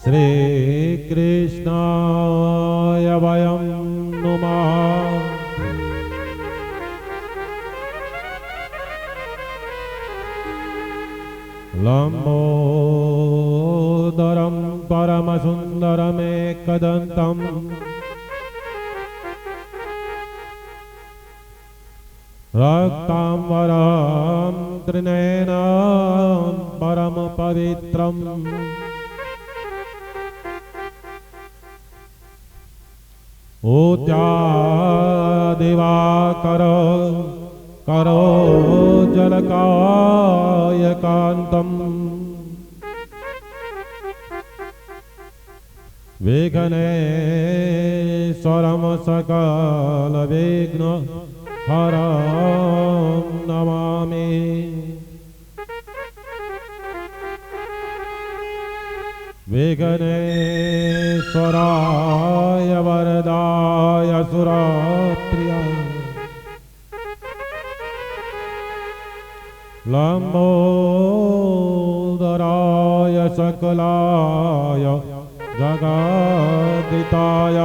श्रीकृष्णाय वयं नुमः। लंबोदरं परमसुन्दरमेकदन्तं रक्ताम्बरं त्रिनयनं परमपवित्रम् ऊत्यादिवाकर करोज्ज्वलकायकान्तं विघ्नेश्वरं सकलविघ्नहरं नमामि। विघ्नेश्वराय वरदाय सुरप्रियाय लंबोदराय सकलाय जगद्दिताय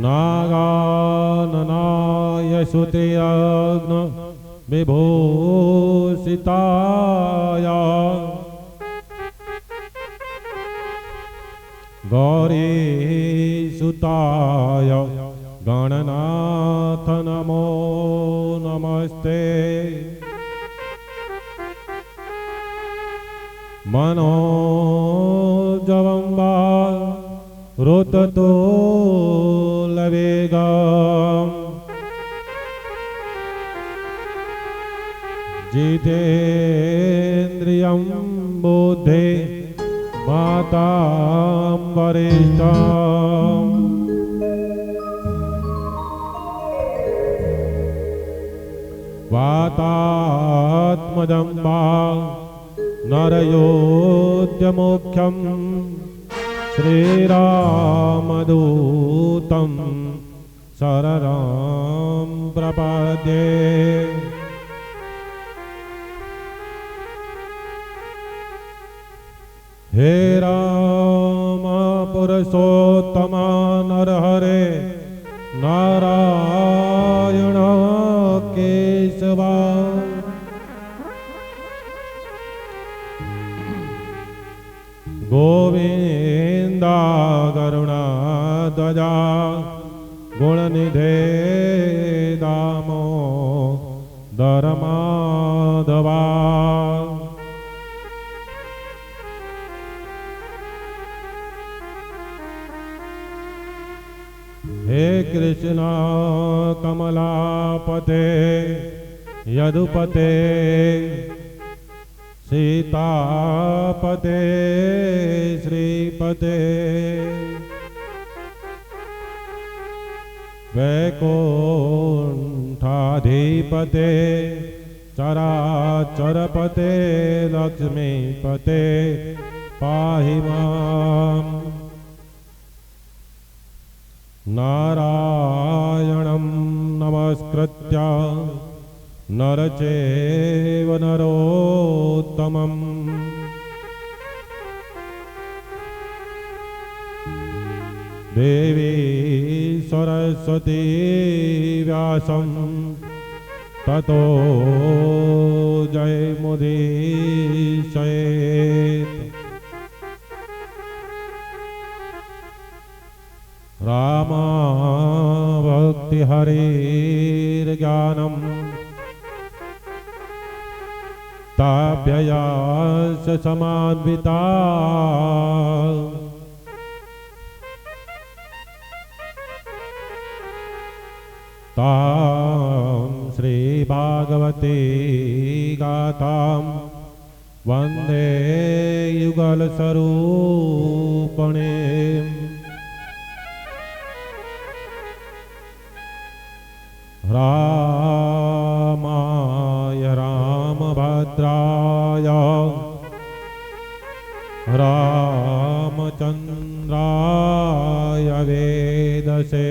नागाननाय श्रुतियज्ञ विभूषिताय गौरीसुताय गणनाथ नमो नमस्ते। मनोजवं वा ऋततुल्यवेगम् जितेन्द्रियं बुद्धे मातां वरिष्ठम् वातात्मजं वा नरयोऽद्यमुख्यं श्रीरामदूतं शरणं प्रपद्ये। हे राम पुरुषोत्तम नरहरे नारायण केशवा गोविंदा करुणाध्वजा गुणनिधे दामोदर माधवा। हे कृष्ण कमलापते यदुपते सीतापते श्रीपते वैकुंठाधिपते चराचरपते लक्ष्मीपते पाहि माम्। नारायणं नमस्कृत्य नरचैव नरोत्तमम् देवी सरस्वती व्यासं ततो जयमुदीरयेत्। रामा भक्ति हरिर्ज्ञानम् ताभ्ययास समान्विता तां श्री भागवती गाथां वन्दे युगलस्वरूपिणीम्। रामाय रामभद्राय रामचन्द्राय वेदसे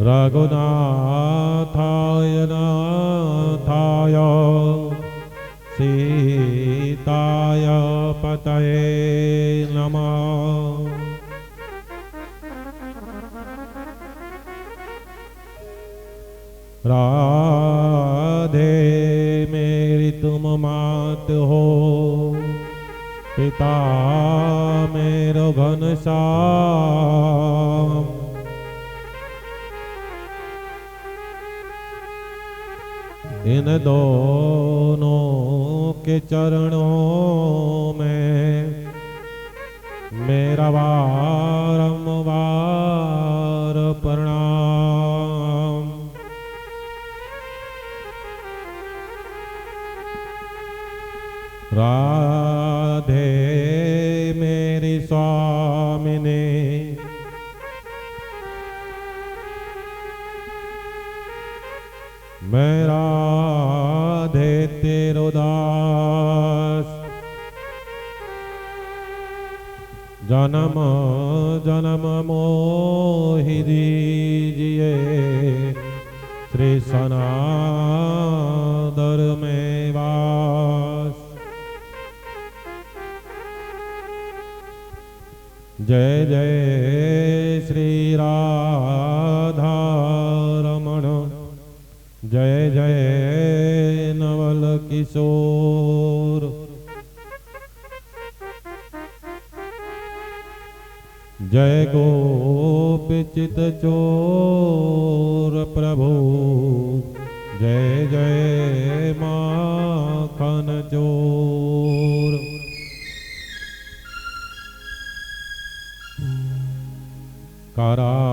रघुनाथाय राधे मेरी तुम मात हो, पिता मेरो घनश्याम। इन दोनों के चरणों में मेरा बारंबार प्रणाम। राधे मेरी स्वामिनी, मैं राधे तेरो दास। जन्म जन्म मोहि दीजिए श्री सनादर में वास। जय जय श्री राधा रमण, जय जय नवल किशोर। जय गोपचित चोर प्रभु, जय जय माखन चोर। करारविंदे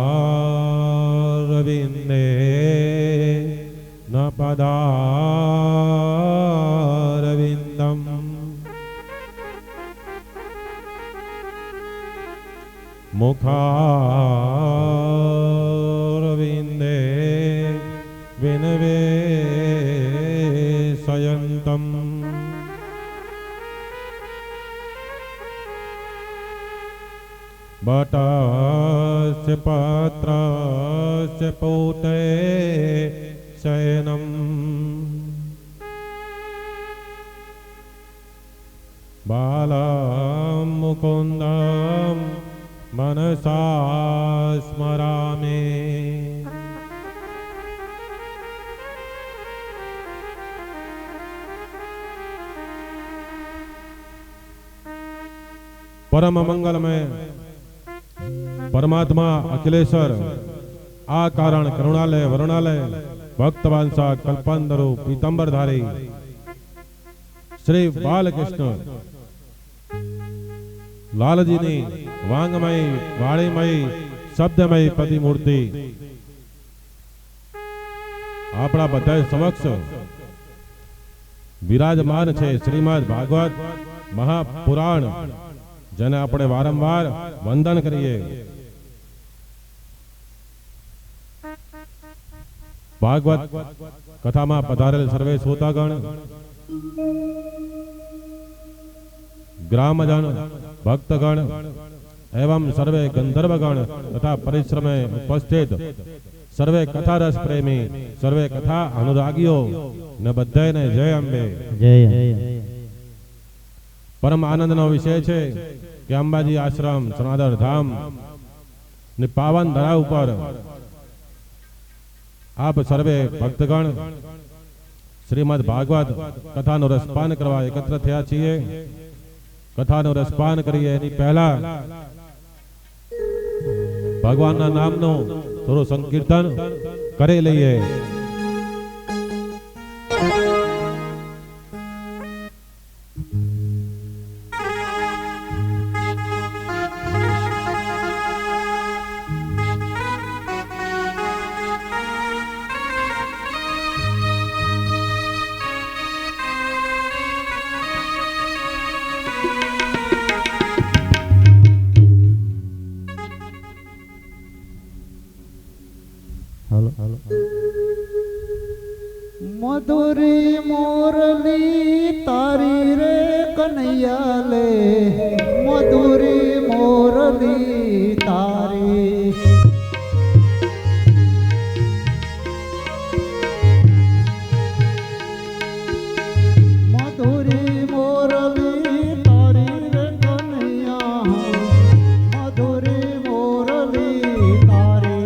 न पदारविंदम, मुखारविंदे विनिवेशयन्तम्। बटस्य पत्रस्य पोते शयनम्, बालं मुकुन्दं मनसा स्मरामि। परम मंगलमय परमात्मा अखिलेश्वर आ कारण करुणालय वरुणालय भक्तवांसा कल्पांतरु पीतंबरधारी श्री बालकृष्ण लालजी ने वांगमयी वाणीमयी शब्दमयी प्रतिमूर्ति आपड़ा बधाई समक्ष विराजमान छे। श्रीमद भागवत महापुराण जेने आपणे वारंवार वंदन करीए। भागवत कथा में पधारेल सर्वे श्रोतागण, ग्रामजन, भक्तगण एवं सर्वे गंधर्वगण तथा परिश्रम में उपस्थित सर्वे कथा रस प्रेमी, सर्वे कथा अनुरागियों ने बधाई ने जय अंबे। जय। परम आनंद नो विषय है कि अंबाजी आश्रम सनातन धाम ने पावन धरा पर आप सर्वे भक्तगण श्रीमद भागवत कथा नो रसपान करवा एकत्र थया छीए। कथा नो रसपान करीए एनी पहला भगवान ना नाम नो थोड़ो संकीर्तन करे लईए। मधुरी मोरली तारी रे कन्हैया ले, मधुरी मोरली तारी। मधुरी मोरली तारी रे कन्हैया, मधुरी मोरली तारी।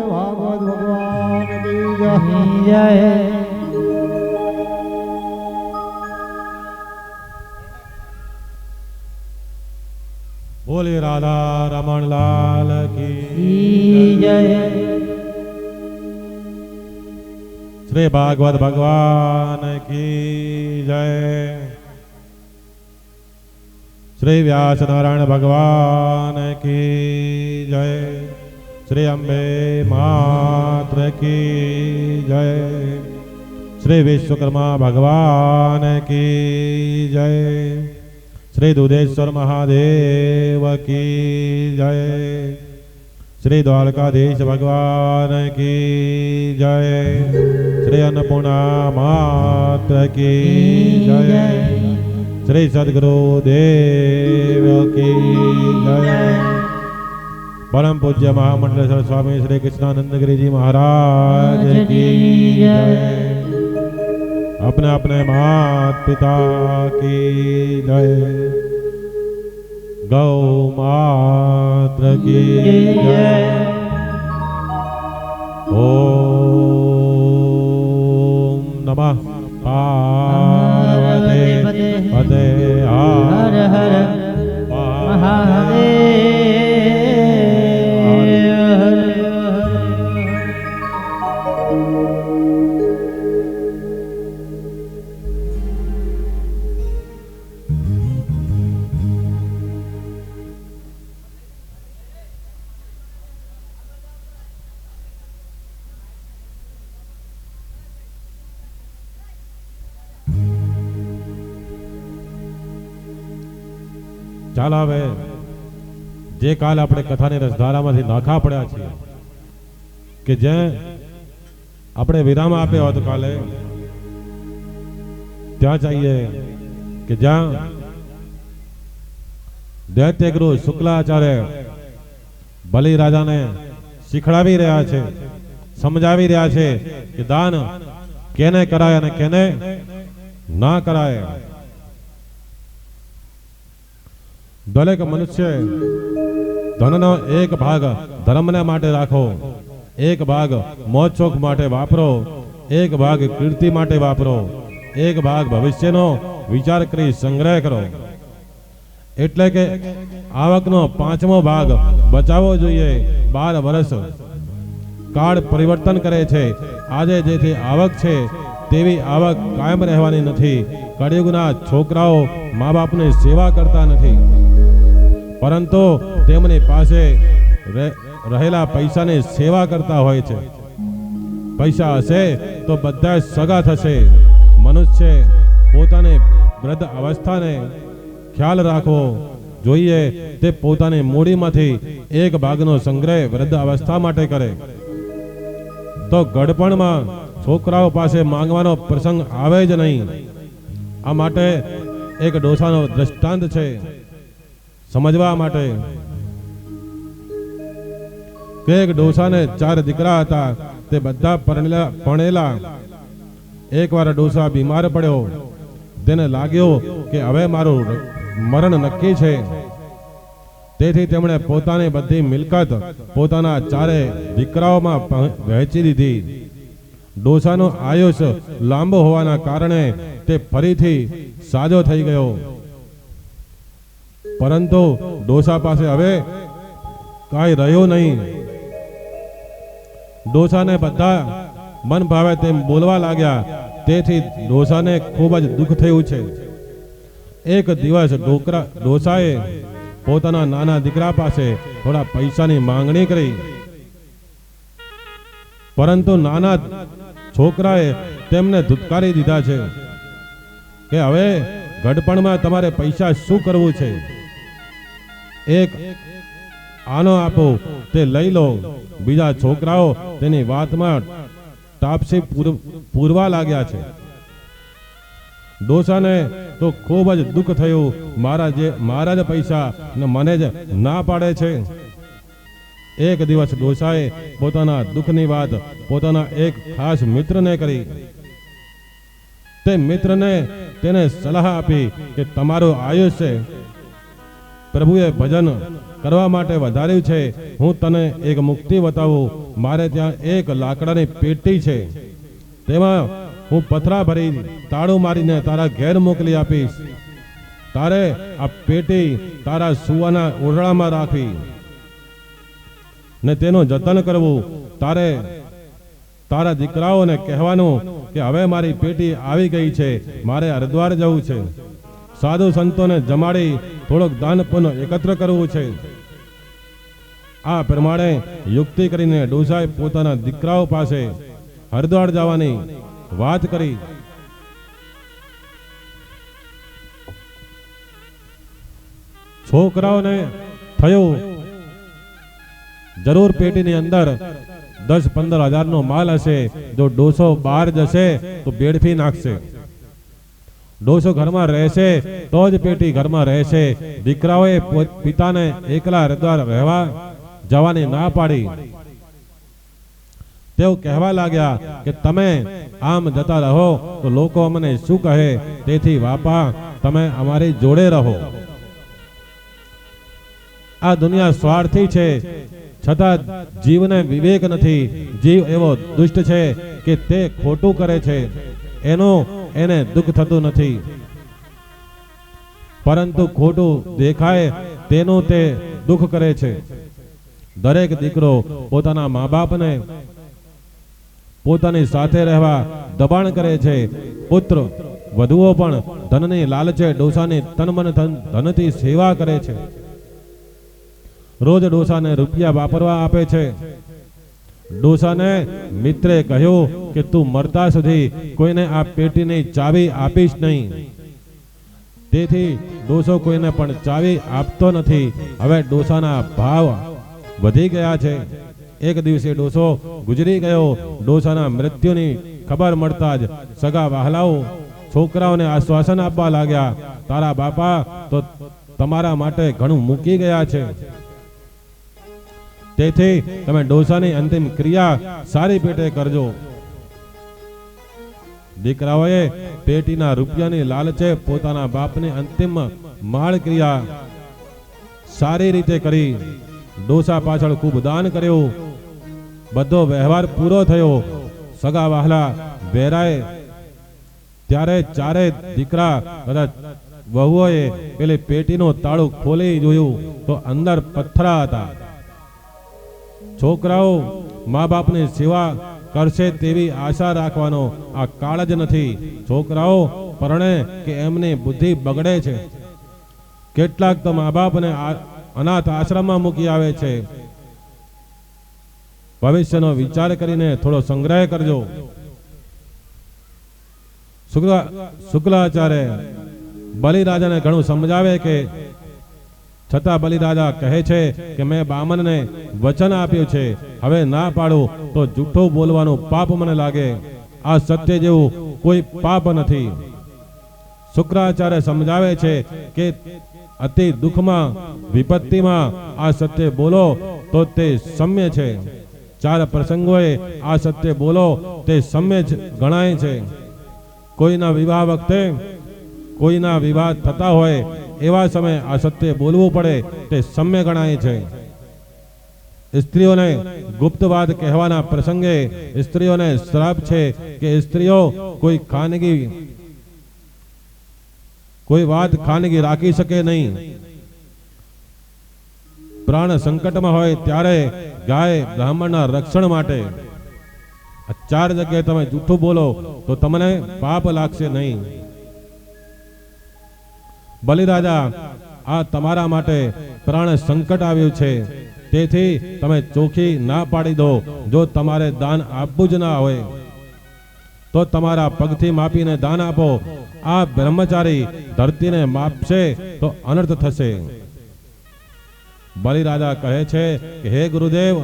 ભાગવત ભગવાન કી જય. જય બોલે રાધા રમણ લાલ કી જય શ્રી ભાગવત ભગવાન કી જય. શ્રી વ્યાસ નારાયણ ભગવાન કી જય. શ્રી અંબે માત્ર કી જય. શ્રી વિશ્વકર્મા ભગવાન કી જય. શ્રી દુધેશ્વર મહાદેવ કી જય. શ્રી દ્વારકાધીશ ભગવાન કી જય. શ્રી અન્નપૂર્ણા માત્ર કી જય. શ્રી સદગુરુ દેવ કી જય. પરમ પૂજ્ય મહામંડલેશ્વર સ્વામી શ્રી કૃષ્ણાનંદગીરીજી महाराज की जय. अपने अपने मात पिता की जय. गौ मात्र की जय. ओम नमः पार्वती पते હર હર ચાલ હવે જે કાલ આપણે કથાની રસધારામાંથી નાખા પડ્યા છીએ કે જે આપણે વિરામ આપ્યો હતો કાલે ત્યાં જઈએ કે જ્યાં દૈત્યગુરુ શુક્લાચાર્ય બલિ રાજાને શીખડાવી રહ્યા છે, સમજાવી રહ્યા છે કે દાન કેને કરાય અને કેને ના કરાય. દરેક મનુષ્ય ધનનો એક ભાગ ધર્મને માટે રાખો, એક ભાગ મોજ શોખ માટે વાપરો, એક ભાગ કીર્તિ માટે વાપરો, એક ભાગ ભવિષ્યનો વિચાર કરી સંગ્રહ કરો. એટલે કે આવકનો 5મો ભાગ બચાવવો જોઈએ. 12 વર્ષ કાળ પરિવર્તન કરે છે. આજે જેથી આવક છે તેવી આવક કાયમ રહેવાની નથી. કળિયુગના છોકરાઓ મા બાપની સેવા કરતા નથી, પરંતુ તેમની પાસે રહેલા પૈસાની સેવા કરતા હોય છે. પૈસા હશે તો બધા સગા થશે. મનુષ્ય પોતાની વૃદ્ધ અવસ્થાને ખ્યાલ રાખવો જોઈએ. તે પોતાની મૂડીમાંથી એક ભાગનો સંગ્રહ વૃદ્ધ અવસ્થા માટે કરે તો ગડપણમાં છોકરાઓ પાસે માંગવાનો પ્રસંગ આવે જ નહીં. આ માટે એક ડોસાનો દ્રષ્ટાંત છે સમજવા માટે કે એક ડોસાને 4 દીકરા હતા. તે બધા પરણેલા. એકવાર ડોસા બીમાર પડ્યો. તેને લાગ્યો કે હવે મારું મરણ નક્કી છે. તેથી તેમણે પોતાની બધી મિલકત પોતાના 4 દીકરાઓમાં વહેંચી દીધી. ડોસાનો આયુષ લાંબો હોવાના કારણે તે ફરીથી સાજો થઈ ગયો. પરંતુ ડોસા પાસે હવે કાંઈ રહ્યું નહીં. ડોસાને બધા મન ભાવે તેમ બોલવા લાગ્યા. તેથી ડોસાને ખૂબ જ દુઃખ થયું છે. એક દિવસ ડોસાએ પોતાના નાના દીકરા પાસે થોડા પૈસાની માંગણી કરી, પરંતુ નાના છોકરાએ તેમને ધુતકારી દીધા છે કે હવે ગડપણમાં તમારે પૈસા શું કરવું છે? એક આનો આપો, તે લઈ લો. બીજા છોકરાઓ તેની વાતમાં તાપસી પૂરવા લાગ્યા છે. ડોસાને તો ખૂબ જ દુઃખ થયું. મારા જ પૈસા ને મને જ ના પાડે છે. એક દિવસ ડોસાએ પોતાના દુઃખની વાત પોતાના એક ખાસ મિત્રને કરી. તે મિત્રને તેને સલાહ આપી કે તમારું આયુષ્ય પ્રભુએ ભજન કરવા માટે વધાર્યું છે. હું તને એક મુક્તિ બતાવું. મારે ત્યાં એક લાકડાની પેટી છે, તેમાં હું પથરા ભરી તાળું મારીને તારા ઘેર મોકલી આપીશ. તારે આ પેટી તારા સુવાના ઓરડામાં રાખવી ને તેનું જતન કરવું. તારે તારા દીકરાઓને કહેવાનું કે હવે મારી પેટી આવી ગઈ છે, મારે હરિદ્વાર જવું છે. સાધુ સંતોને જમાડી થોડોક દાન પુણ્ય એકત્ર કરવું છે. આ પ્રમાણે યુક્તિ કરીને ડોસાએ પોતાના દીકરાઓ પાસે હરિદ્વાર જવાની વાત કરી. છોકરાઓને થયું જરૂર પેટીની અંદર 10-15 હજારનો માલ હશે. જો ડોસો બહાર જશે તો બેડફી નાખશે. ડોસો ઘરમાં રહેશે તો જ પેટી ઘરમાં રહેશે. દીકરાઓએ પિતાને એકલા હરિદ્વાર રહેવા જવાની ના પાડી. તેઓ કહેવા લાગ્યા કે તમે આમ જતા રહો તો લોકો અમને શું કહે, તેથી બાપા તમે અમારી જોડે રહો. આ દુનિયા સ્વાર્થી છે, છતાં જીવને વિવેક નથી. જીવ એવો દુષ્ટ છે કે તે ખોટું કરે છે, એને દુઃખ થતું નથી, પરંતુ ખોટું દેખાય તેનું તે દુઃખ કરે છે. દરેક દીકરો પોતાના મા બાપને પોતાની સાથે રહેવા દબાણ કરે છે. પુત્ર વધુઓ પણ ધનની લાલચે ડોસાની તન મન ધનથી સેવા કરે છે. રોજ ડોસાને રૂપિયા વાપરવા આપે છે. ડોસાને મિત્રે કહ્યું કે તું મરતા સુધી કોઈને આ પેટીની ચાવી આપીશ નહીં. તેથી ડોસો કોઈને પણ ચાવી આપતો નથી. હવે ડોસાના ભાવ વધી ગયા છે. એક દિવસે ડોસો ગુજરી ગયો. ડોસાના મૃત્યુની ખબર મળતા જ સગા વહાલાઓ છોકરાઓને આશ્વાસન આપવા લાગ્યા, તારા બાપા તો તમારા માટે ઘણું મૂકી ગયા છે, તેથી તમે ડોસાની અંતિમ ક્રિયા સારી પેટે કરજો. દીકરાઓએ પેટીના રૂપિયાની લાલચે પોતાના બાપની અંતિમ માળ ક્રિયા સારી રીતે કરી. ડોસા પાછળ ખૂબ દાન કર્યું. બધો વ્યવહાર પૂરો થયો. સગા વહાલા વેરાય ત્યારે ચારે દીકરા તથા વહુઓએ પેલી પેટીનું તાળું ખોલી જોયું તો અંદર પથ્થરા હતા. છોકરાઓ મા બાપની સેવા કરશે તેવી આશા રાખવાનો આ કાળ જ નથી. છોકરાઓ પરણે કે એમની બુદ્ધિ બગડે છે. કેટલાક તો મા બાપને અનાથ આશ્રમમાં મૂકી આવે છે. ભવિષ્યનો વિચાર કરીને થોડો સંગ્રહ કરજો. શુક્લાચાર્ય બલિરાજાને ઘણું સમજાવે કે છતાં બલિરાજા કહે છે કે મેં બામનને વચન આપ્યું છે, હવે ના પાડું તો જૂઠું બોલવાનું પાપ મને લાગે. આ સત્ય જેવું કોઈ પાપ નથી. શુક્રાચાર્ય સમજાવે છે કે અતિ દુઃખમાં વિપત્તિમાં આ સત્ય બોલો તો તે સમ્ય છે. 4 પ્રસંગોએ આ સત્ય બોલો તે સમ્ય ગણાય છે. કોઈના વિવાહ વખતે કોઈના વિવાહ થતા હોય એવા સમયે આ સત્ય બોલવું પડે તે સમ્ય ગણાય છે. સ્ત્રીઓને ગુપ્ત વાત કહેવાના પ્રસંગે સ્ત્રીઓને શ્રાપ છે કે સ્ત્રીઓ કોઈ વાત ખાનગી રાખી શકે નહીં. પ્રાણ સંકટમાં હોય ત્યારે ગાય બ્રાહ્મણના રક્ષણ માટે 4 જગ્યાએ તમે જૂઠું બોલો તો તમને પાપ લાગશે નહીં. બલિરાજા આ તમારા માટે પ્રાણ સંકટ આવ્યું છે, તેથી તમે ચોખી ના પાડી દો. જો તમારે દાન આપવું જ ના હોય તો તમારા પગથી માપીને દાન આપો. આ બ્રહ્મચારી ધરતીને માપશે તો અનર્થ થશે. બલિરાજા કહે છે કે હે ગુરુદેવ,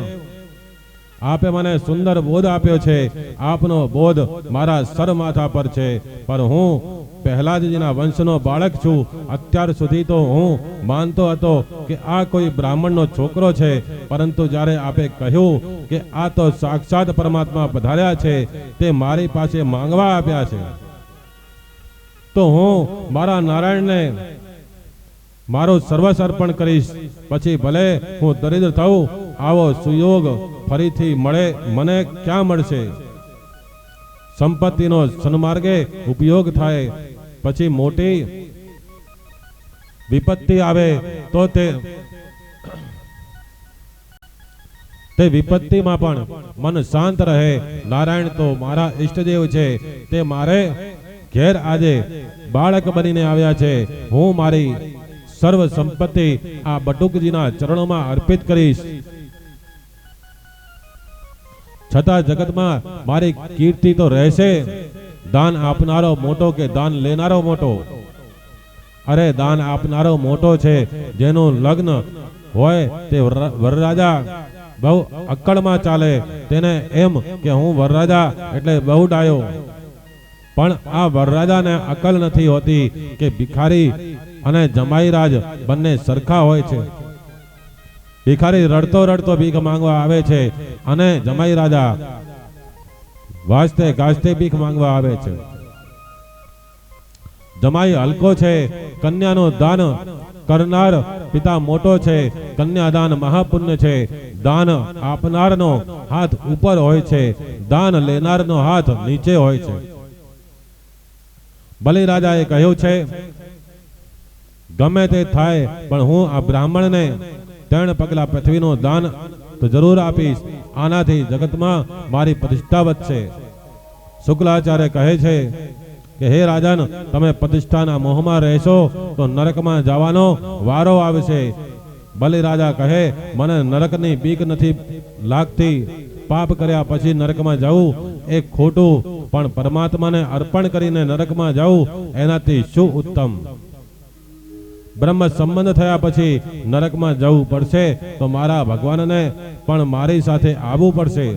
આપે મને સુંદર બોધ આપ્યો છે. આપનો બોધ મારા સર માથા પર છે, પણ હું પહેલાદજીના વંશનો બાળક છું. અત્યાર સુધી તો હું માનતો હતો કે આ કોઈ બ્રાહ્મણનો છોકરો છે, પરંતુ જ્યારે આપે કહ્યું કે આ તો સાક્ષાત પરમાત્મા પધાર્યા છે, તે મારી પાસે માંગવા આપ્યા છે, તો હું મારા નારાયણને મારું સર્વસ્વ અર્પણ કરીશ, પછી ભલે હું દરિદ્ર થઉં, આવો સુયોગ ફરીથી મળે મને ક્યાં મળશે? સંપત્તિનો સન્માર્ગે ઉપયોગ થાય, પછી મોટી વિપત્તિ આવે તો તે વિપત્તિમાં પણ મન શાંત રહે. નારાયણ તો મારા ઈષ્ટદેવ છે, તે મારે ઘેર આજે બાળક બનીને આવ્યા છે. હું મારી સર્વ સંપત્તિ આ બટુકજીના ચરણોમાં અર્પિત કરીશ. છતાં જગતમાં મારી કીર્તિ તો રહેશે. દાન આપનારો મોટો કે દાન લેનારો મોટો? અરે દાન આપનારો મોટો છે. જેનું લગ્ન હોય તે વરરાજા બહુ અક્કડમાં ચાલે, તેને એમ કે હું વરરાજા એટલે બહુ ડાયો. પણ આ વરરાજાને અકલ નથી હોતી કે ભિખારી અને જમાઈરાજ બંને સરખા હોય છે. ભિખારી રડતો રડતો ભીખ માંગવા આવે છે અને જમાઈ રાજા વાજતે ગાજતે ભીખ માંગવા આવે છે. જમાઈ હલકો છે, કન્યાનું દાન કરનાર પિતા મોટો છે. કન્યાદાન મહાપુણ્ય છે. દાન આપનારનો હાથ ઉપર હોય છે, દાન લેનારનો હાથ નીચે હોય છે. બલિરાજાએ કહ્યું છે, ગમે તે થાય પણ હું આ બ્રાહ્મણને 3 પગલા પૃથ્વીનું દાન તો જરૂર આપીશ. આનાથી જગતમાં મારી પ્રતિષ્ઠા વધશે. શુક્લાચાર્ય કહે છે કે હે રાજન, તમે પ્રતિષ્ઠાના મોહમાં રહેશો તો નરકમાં જવાનો વારો આવશે. બલિરાજા કહે, મને નરકની બીક નથી લાગતી. પાપ કર્યા પછી નરકમાં જવું એ ખોટું, પણ પરમાત્માને અર્પણ કરીને નરકમાં જવું એનાથી શું ઉત્તમ? બ્રહ્મ સંબંધ થયા પછી નરકમાં જવું પડશે તો મારા ભગવાનને પણ મારી સાથે આવવું પડશે.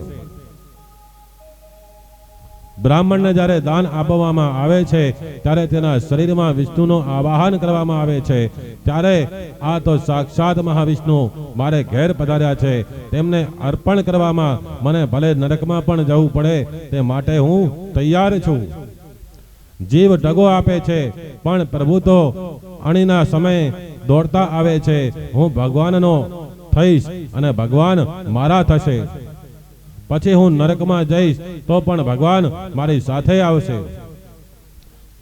બ્રાહ્મણને જ્યારે દાન આપવામાં આવે છે ત્યારે તેના શરીરમાં વિષ્ણુનું આવાહન કરવામાં આવે છે. ત્યારે આ તો સાક્ષાત મહાવિષ્ણુ મારે ઘેર પધાર્યા છે, તેમને અર્પણ કરવામાં મને ભલે નરકમાં પણ જવું પડે તે માટે હું તૈયાર છું. જીવ ડગો આપે છે પણ પ્રભુ તો અણીના સમયે દોડતા આવે છે. હું ભગવાનનો થઈશ અને ભગવાન મારા થશે. પછી હું નરકમાં જઈશ તો પણ ભગવાન મારી સાથે આવશે.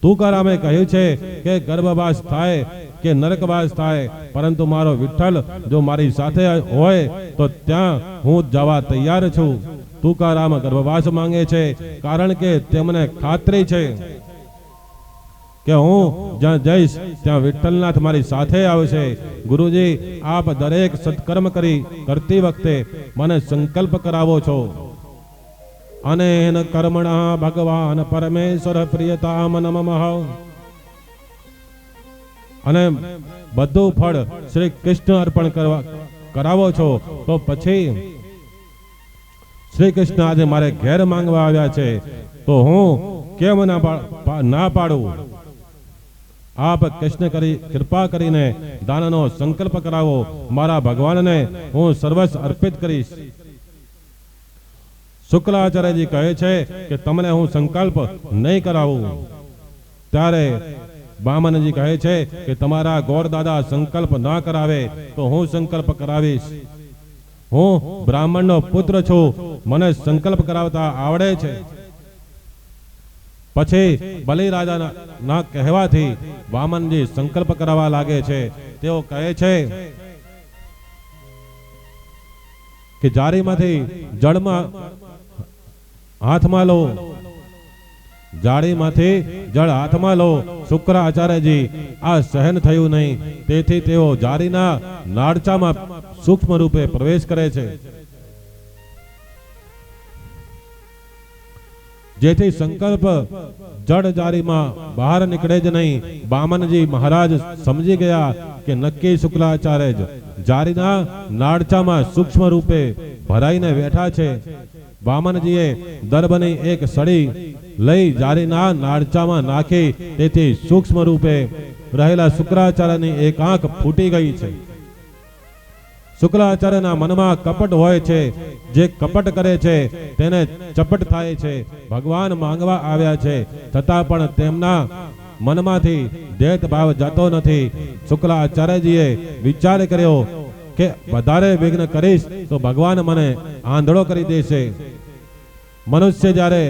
તુકારામે કહ્યું છે કે ગર્ભવાસ થાય કે નરકવાસ થાય, પરંતુ મારો વિઠ્ઠલ જો મારી સાથે હોય તો ત્યાં હું જવા તૈયાર છું. તુકારામ ગર્ભવાસ માંગે છે કારણ કે તેમને ખાતરી છે કે હું જ્યાં જઈશ ત્યાં વિઠ્ઠલનાથ મારી સાથે આવશે. ગુરુજી, આપ દરેક સત્કર્મ કરતી વખતે મને સંકલ્પ કરાવો છો. અનેન કર્મણા ભગવાન પરમેશ્વર પ્રિયતામ નમઃ. અને બધું ફળ શ્રી કૃષ્ણ અર્પણ કરાવો છો, તો પછી શ્રી કૃષ્ણ આજે મારે ઘેર માંગવા આવ્યા છે તો હું કેમ ના પાડું? આપ કૃષ્ણ કૃપા કરીને દાનનો સંકલ્પ કરાવો. મારા ભગવાનને હું સર્વસ્વ અર્પિત કરીશ. શુક્લાચાર્યજી કહે છે કે તમને હું સંકલ્પ નહીં કરાવું. ત્યારે વામનજી કહે છે કે તમારા ગોરદાદા સંકલ્પ ના કરાવે તો હું સંકલ્પ કરાવીશ. હું બ્રાહ્મણનો પુત્ર છું, મને સંકલ્પ કરાવતા આવડે છે. પછી બલિરાજાના કહેવાથી વામનજી સંકલ્પ કરાવવા લાગે છે. તેઓ કહે છે કે જાળીમાંથી જળમાં હાથમાં લો, જાળીમાંથી જળ હાથમાં લો. શુક્રાચાર્યજી આ સહન થયું નહીં, તેથી તેઓ જાળીના નાળચામાં સૂક્ષ્મ રૂપે પ્રવેશ કરે છે, જેથી સંકલ્પ જળ જારીમાં બહાર નીકળે જ નહીં. વામનજી મહારાજ સમજી ગયા કે નક્કી શુક્લાચાર્ય જ જારીના નાળચામાં સૂક્ષ્મ રૂપે ભરાઈને બેઠા છે. વામનજીએ દર્ભની એક સળી લઈ જારીના નાળચામાં નાખી, તેથી સૂક્ષ્મ રૂપે રહેલા શુક્રાચાર્યની એક આંખ ફૂટી ગઈ છે. શુક્લાચાર્યના મનમાં કપટ હોય છે, જે કપટ કરે છે તેને ચપટ થાય છે. ભગવાન માંગવા આવ્યા છે છતાં પણ તેમના મનમાંથી દ્વૈત ભાવ જતો નથી. શુક્લાચાર્યજીએ વિચાર કર્યો કે વધારે વિઘ્ન કરીશ તો ભગવાન મને આંધળો કરી દેશે. મનુષ્ય જ્યારે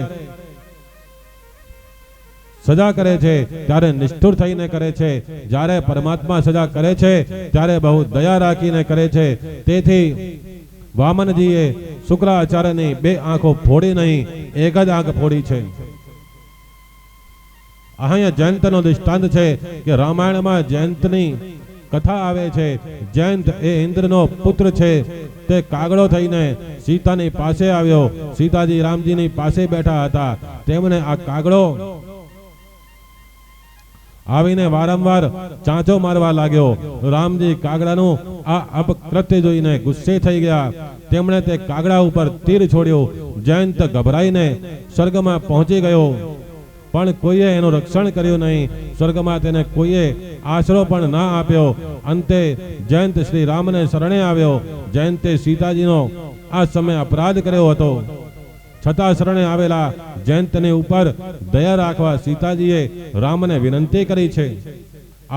સજા કરે છે ત્યારે નિષ્ઠુર થઈને કરે છે, જ્યારે પરમાત્મા સજા કરે છે ત્યારે બહુ દયા રાખીને કરે છે. તેથી વામનજીએ શુક્લાચાર્યની બે આંખો ફોડી નહીં, એક જ આંખ ફોડી છે. અહીંયા જયંતનો દૃષ્ટાંત છે કે રામાયણમાં જયંતની કથા આવે છે. જયંત એ ઇન્દ્રનો પુત્ર છે. તે કાગડો થઈને સીતાની પાસે આવ્યો. સીતાજી રામજીની પાસે બેઠા હતા. તેમણે આ કાગડો આવીને વારંવાર ચાંચો મારવા લાગ્યો. રામજી કાગડાનું આ અપકૃત્ય જોઈને ગુસ્સે થઈ ગયા. તેમણે તે કાગડા ઉપર તીર છોડ્યું. જયંત ગભરાઈને સ્વર્ગમાં પહોંચી ગયો, પણ કોઈએ એનું રક્ષણ કર્યું નહીં. સ્વર્ગમાં તેને કોઈએ આશરો પણ ના આપ્યો. અંતે જયંત શ્રી રામને શરણે આવ્યો. જયંતે સીતાજીનો આ સમય અપરાધ કર્યો હતો, છતાં શરણે આવેલા જયંતની ઉપર દયા રાખવા સીતાજીએ રામને વિનંતી કરી છે.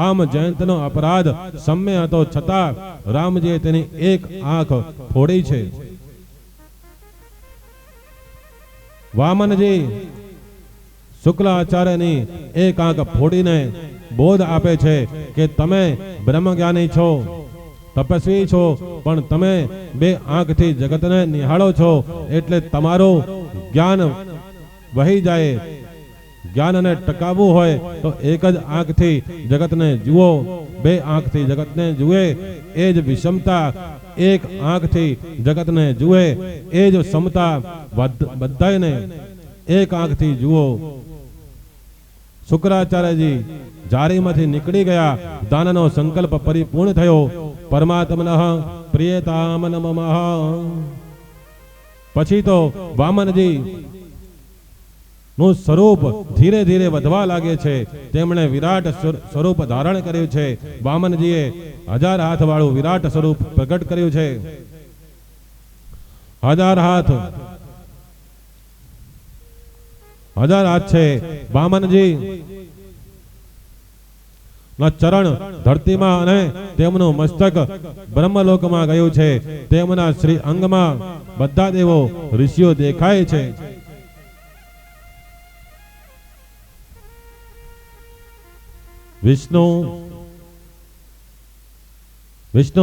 આમ જયંતનો અપરાધ સમ્ય હતો, છતાં રામજીએ તેની એક આંખ ફોડી છે. વામનજી શુક્લાચાર્યની એક આંખ ફોડીને બોધ આપે છે કે તમે બ્રહ્મજ્ઞાની છો, તપસ્વી છો, પણ તમે બે આંખથી જગતને નિહાળો છો, એટલે તમારું જ્ઞાન વહી જાય. જ્ઞાનને ટકાવવું હોય તો એક જ આંખથી જગતને જુઓ. બે આંખથી જગતને જુએ એ જ વિષમતા, એક આંખથી જગતને જુએ એ જ સમતા. બધાને એક આંખથી જુઓ. શુક્રાચાર્યજી જારીમાંથી નીકળી ગયા. દાનનો સંકલ્પ પરિપૂર્ણ થયો. પરમાત્મનઃ પ્રિયતામ નમઃ. પછી તો વામનજી નું સ્વરૂપ ધીરે ધીરે વધવા લાગે છે. તેમણે વિરાટ સ્વરૂપ ધારણ કર્યું છે. વામનજીએ 1000 હાથ વાળું વિરાટ સ્વરૂપ પ્રગટ કર્યું છે. 1000 હાથ છે. વામનજી ના ચરણ ધરતીમાં અને તેમનું મસ્તક બ્રહ્મલોકમાં ગયું છે. તેમના શ્રી અંગમાં બધા દેવો ઋષિઓ દેખાય છે. વિષ્ણુ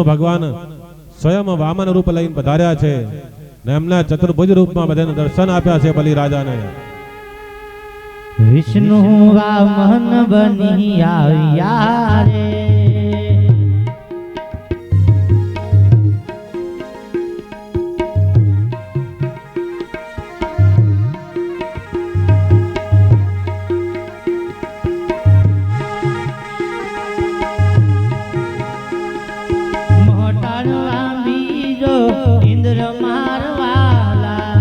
ભગવાન સ્વયં વામન રૂપ લઈને પધાર્યા છે ને એમના ચતુર્ભુજ રૂપમાં બધાને દર્શન આપ્યા છે બલિરાજાને. વિષ્ણુ વામન બની આવ્યા રે, મોટાડવા બીજો ઇન્દ્ર મારવાલા,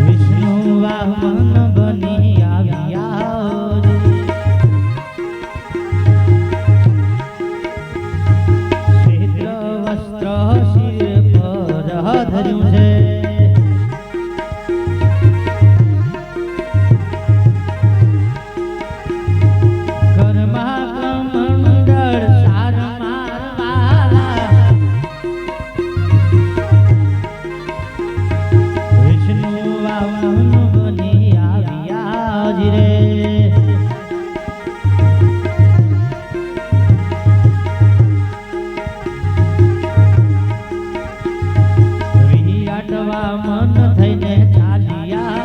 વિષ્ણુ વામન બની આવ્યા રે. શ્વેત વસ્ત્ર શિર પર ધર્યું છે, મન થઈને ચાલ્યા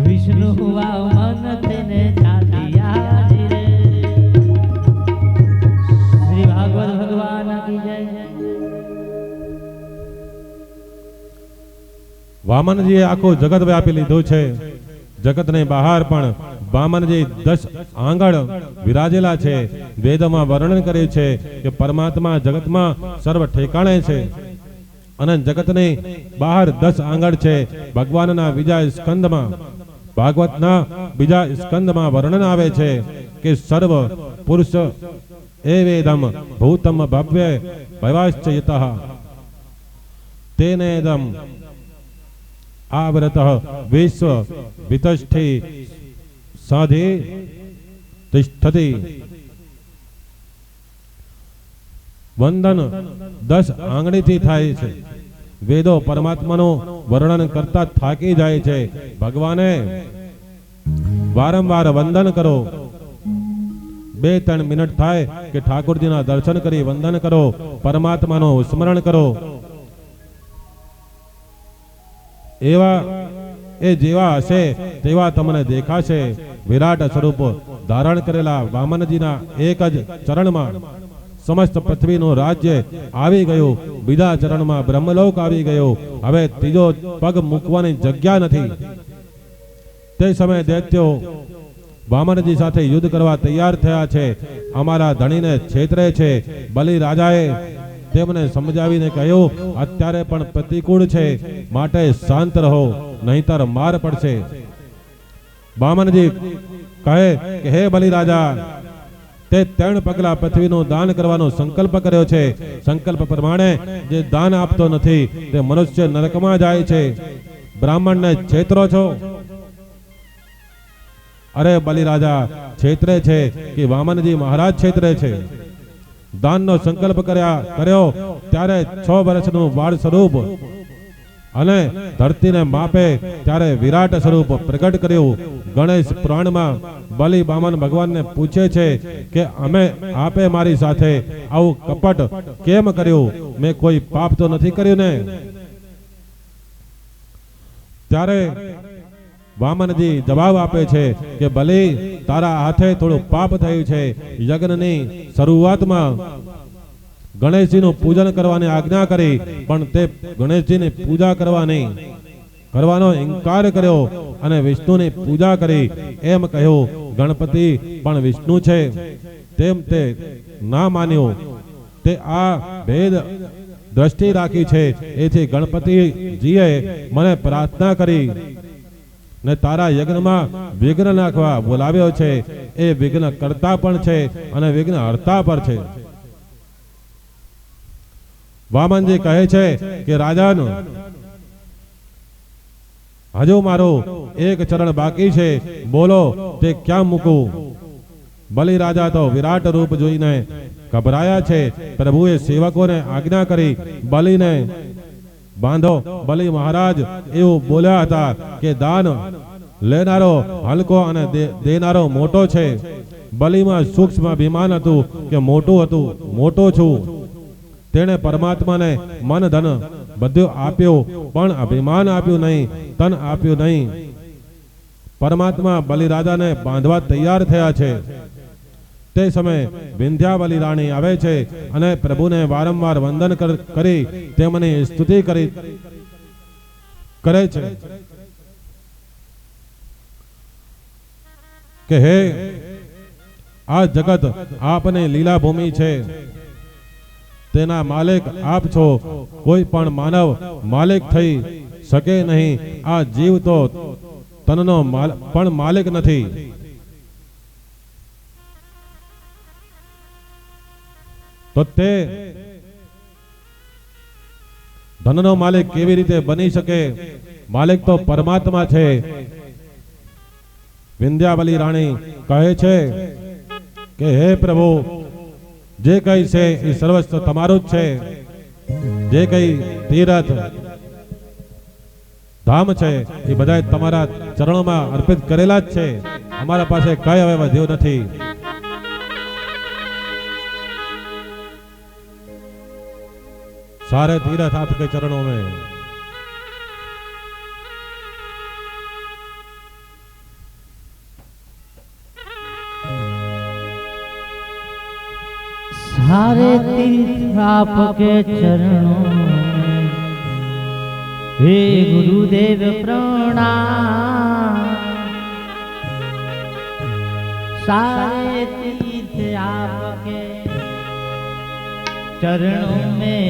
વિષ્ણુ મન થઈને ચાલ્યા રે. શ્રી ભાગવત ભગવાન કી જય. વામનજીએ આખું જગત વ્યાપી લીધું છે. જગતને બહાર પણ વામનજી 10 આંગળ વિરાજેલા છે. વેદમાં વર્ણન કર્યું છે કે પરમાત્મા જગતમાં સર્વ ઠેકાણે છે. અને જગતની બહાર 10 આંગળ છે. ભગવાનના બીજા સ્કંદમાં, ભાગવતના બીજા સ્કંદમાં વર્ણન આવે છે કે સર્વ પુરુષ એવેદમ ભૂતમ ભવ્ય ભવાશ્ચ યતઃ તેનેદમ આવૃતઃ વિશ્વ વિતષ્ઠિ સાધે તિષ્ઠતિ. વંદન 10 આંગળીથી થાય છે. વેદો પરમાત્માનું વર્ણન કરતા થાકી જાય છે. ભગવાને વારંવાર વંદન કરો. 2-3 મિનિટ થાય કે ઠાકોરજીના દર્શન કરી વંદન કરો, પરમાત્માનું સ્મરણ કરો. એવા એ જેવા હશે તેવા તમને દેખાશે. વિરાટ સ્વરૂપ ધારણ કરેલા વામનજીના એક જ ચરણમાં સમસ્ત પૃથ્વીનું રાજ્ય આવી ગયું. બીજા ચરણમાં બ્રહ્મલોક આવી ગયો. હવે ત્રીજો પગ મૂકવાની જગ્યા નથી. તે સમયે દૈત્યો વામનજી સાથે યુદ્ધ કરવા તૈયાર થયા છે. અમારા ધણીને છેતરે છે. બલિ રાજાએ તેમને સમજાવીને કહ્યું, અત્યારે પણ પ્રતિકૂળ છે, માટે શાંત રહો, નહીતર માર પડશે. વામનજી કહે કે હે બલિ રાજા, તે 3 પગલા પૃથ્વીનું દાન કરવાનો સંકલ્પ કર્યો છે. સંકલ્પ પ્રમાણે જે દાન આપતો નથી તે મનુષ્ય નરકમાં જાય છે. બ્રાહ્મણને છેતરો છો. અરે બલિ રાજા છેતરે છે કે વામનજી મહારાજ છેતરે છે. દાનનો સંકલ્પ કર્યો ત્યારે 6 વર્ષનું બાળ સ્વરૂપ અને ધરતીને માપે ત્યારે વિરાટ સ્વરૂપ પ્રગટ કર્યું. ગણેશ પુરાણમાં બલિ વામન ભગવાનને પૂછે છે કે આપે મારી સાથે આવું કપટ કેમ કર્યું? મેં કોઈ પાપ તો નથી કર્યું ને? ત્યારે વામનજી જવાબ આપે છે કે બલિ, તારા હાથે થોડું પાપ થયું છે. યજ્ઞની શરૂઆતમાં ગણેશજીનું પૂજન કરવાની આજ્ઞા કરી, પણ તે ગણેશજીની પૂજા કરવાનો ઇનકાર કર્યો અને વિષ્ણુની પૂજા કરી. એમ કહ્યું ગણપતિ પણ વિષ્ણુ છે, તેમ તે ના માન્યું. તે આ ભેદ દ્રષ્ટિ રાખી છે. એથી ગણપતિજીએ મને પ્રાર્થના કરી ને તારા યજ્ઞમાં વિઘ્ન નાખવા બોલાવ્યો છે. એ વિઘ્ન કરતા પણ છે અને વિઘ્ન હરતા પણ છે. વામનજી કહે છે કે રાજન, હજુ મારું એક ચરણ બાકી છે, બોલો તે ક્યાં મૂકું? બલિ રાજા તો વિરાટ રૂપ જોઈને ગભરાયા છે. પ્રભુએ સેવકોને આજ્ઞા કરી, બલિને બાંધો. બલિ મહારાજ એવું બોલ્યા હતા કે દાન લેનારો હલકો અને દેનારો મોટો છે. બલિમાં સૂક્ષ્મ અભિમાન હતું કે મોટો છું. તેણે પરમાત્માને મન ધન બધું આપ્યું, પણ અભિમાન આપ્યું નહીં, તન આપ્યું નહીં. પરમાત્મા બલિ રાજાને બાંધવા તૈયાર થયા છે. તે સમયે વિંધ્યાવલી રાણી આવે છે અને પ્રભુને વારંવાર વંદન કરી તેમની સ્તુતિ કરે છે કે હે, આ જગત આપની લીલા ભૂમિ છે, તેના માલિક આપ છો. કોઈ પણ માનવ માલિક થઈ શકે નહીં. આ જીવ તો તનનો પણ માલિક નથી. તો તે ધનનો માલિક કેવી રીતે બની શકે? માલિક તો પરમાત્મા છે. વિંધ્યાવલી રાણી કહે છે કે હે પ્રભુ, જે કઈ છે એ સર્વસ્વ તમારું જ છે. જે કઈ તીર્થ ધામ છે એ બધા તમારા ચરણોમાં અર્પિત કરેલા જ છે. અમારા પાસે કઈ હવે વધ્યું નથી. सारे तीर्थ आपके चरणों में. सारे तीर्थ आपके चरणों में, हे गुरुदेव प्रणाम. सारे तीर्थ आपके चरणों में,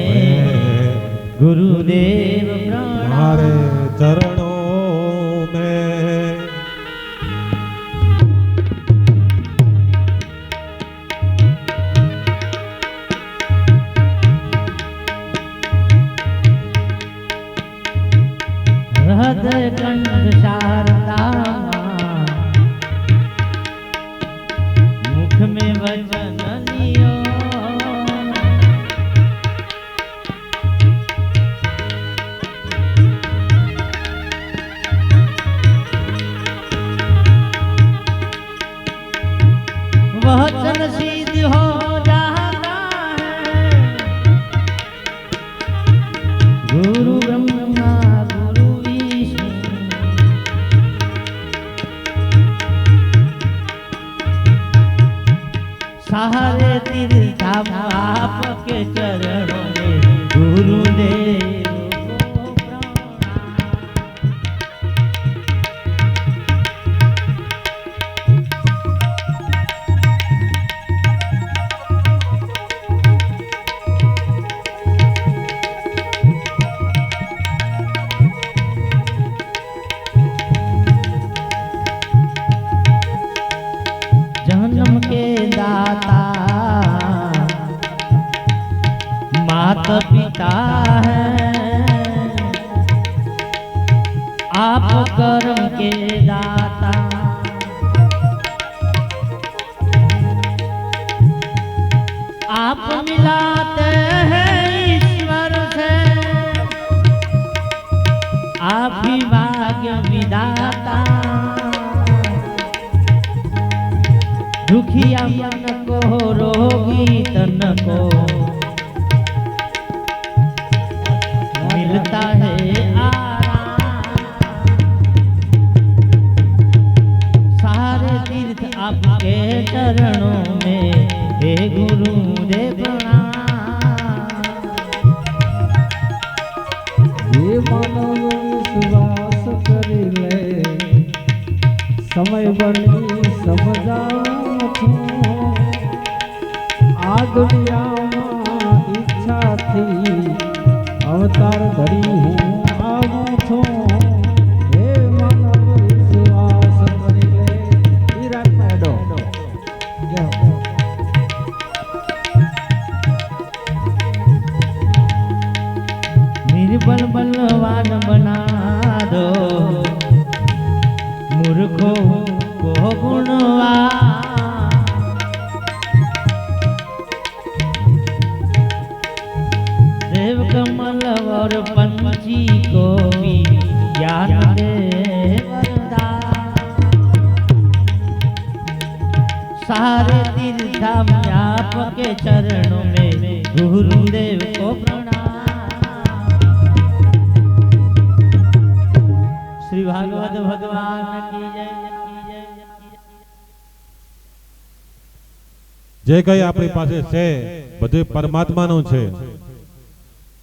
गुरुदेव प्रणाम। तुम्हारे चरणों में हृदय कंठ शारदा मुख में वचन लियो वचन सिद्ध हो जाता है गुरु ब्रह्मा गुरु विष्णु सारे तीर्थ आपके चरणों में गुरुदेव को प्रणाम। जन्म के दाता माता पिता है आप कर्म के दाता आप मिलाते हैं ईश्वर से आप ही भाग्य विधाता दुखिया मन को रोगी तन को मिलता है आराम सारे तीर्थ आपके चरणों में हे गुरुदेव प्रणाम। ये मानव विश्वास करी ले समय बनी समझाऊं છું આ દુનિયામાં ઈચ્છાથી અવતાર ધરી હું આવું છું હે માનવ વિશ્વાસ કરી લે ઈ રાખના એડો निर्बल बलवान बना दो मूर्खों को गुणवा देव कमल और पंछी को भी ज्ञान दे वरदान सारे तीर्थ आपके चरणों में गुरुदेव को प्रणाम। श्री भागवत भगवान की जय। જે કઈ આપણી પાસે છે બધું પરમાત્માનું છે,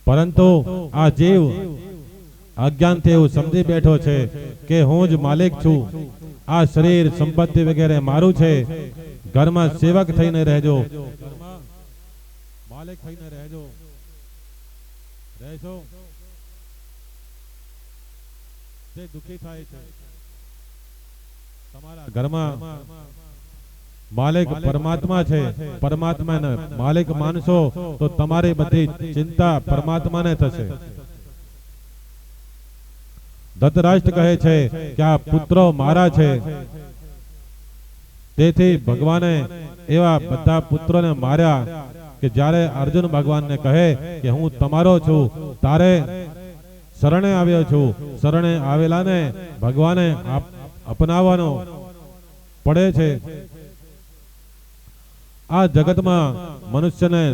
પરંતુ આ જીવ અજ્ઞાનથી એવું સમજી બેઠો છે કે હું જ માલિક છું, આ શરીર સંપત્તિ વગેરે મારું છે, ઘરમાં સેવક થઈને રહેજો, માલિક થઈને રહેજો, રહેશો જે દુખી થાય છે તમારા ઘરમાં માલિક પરમાત્મા છે, પરમાત્માને માલિક માનશો તો તમારી બધી ચિંતા પરમાત્માને થશે। ધૃતરાષ્ટ્ર કહે છે કે આ પુત્રો મારા છે, તેથી ભગવાને એવા બધા પુત્રોને માર્યા કે જ્યારે અર્જુન ભગવાનને કહે કે હું તમારો છું, તારે શરણે આવ્યો છું, શરણે આવેલાને ભગવાને અપનાવવાનો પડે છે। આ જગતમાં મનુષ્યને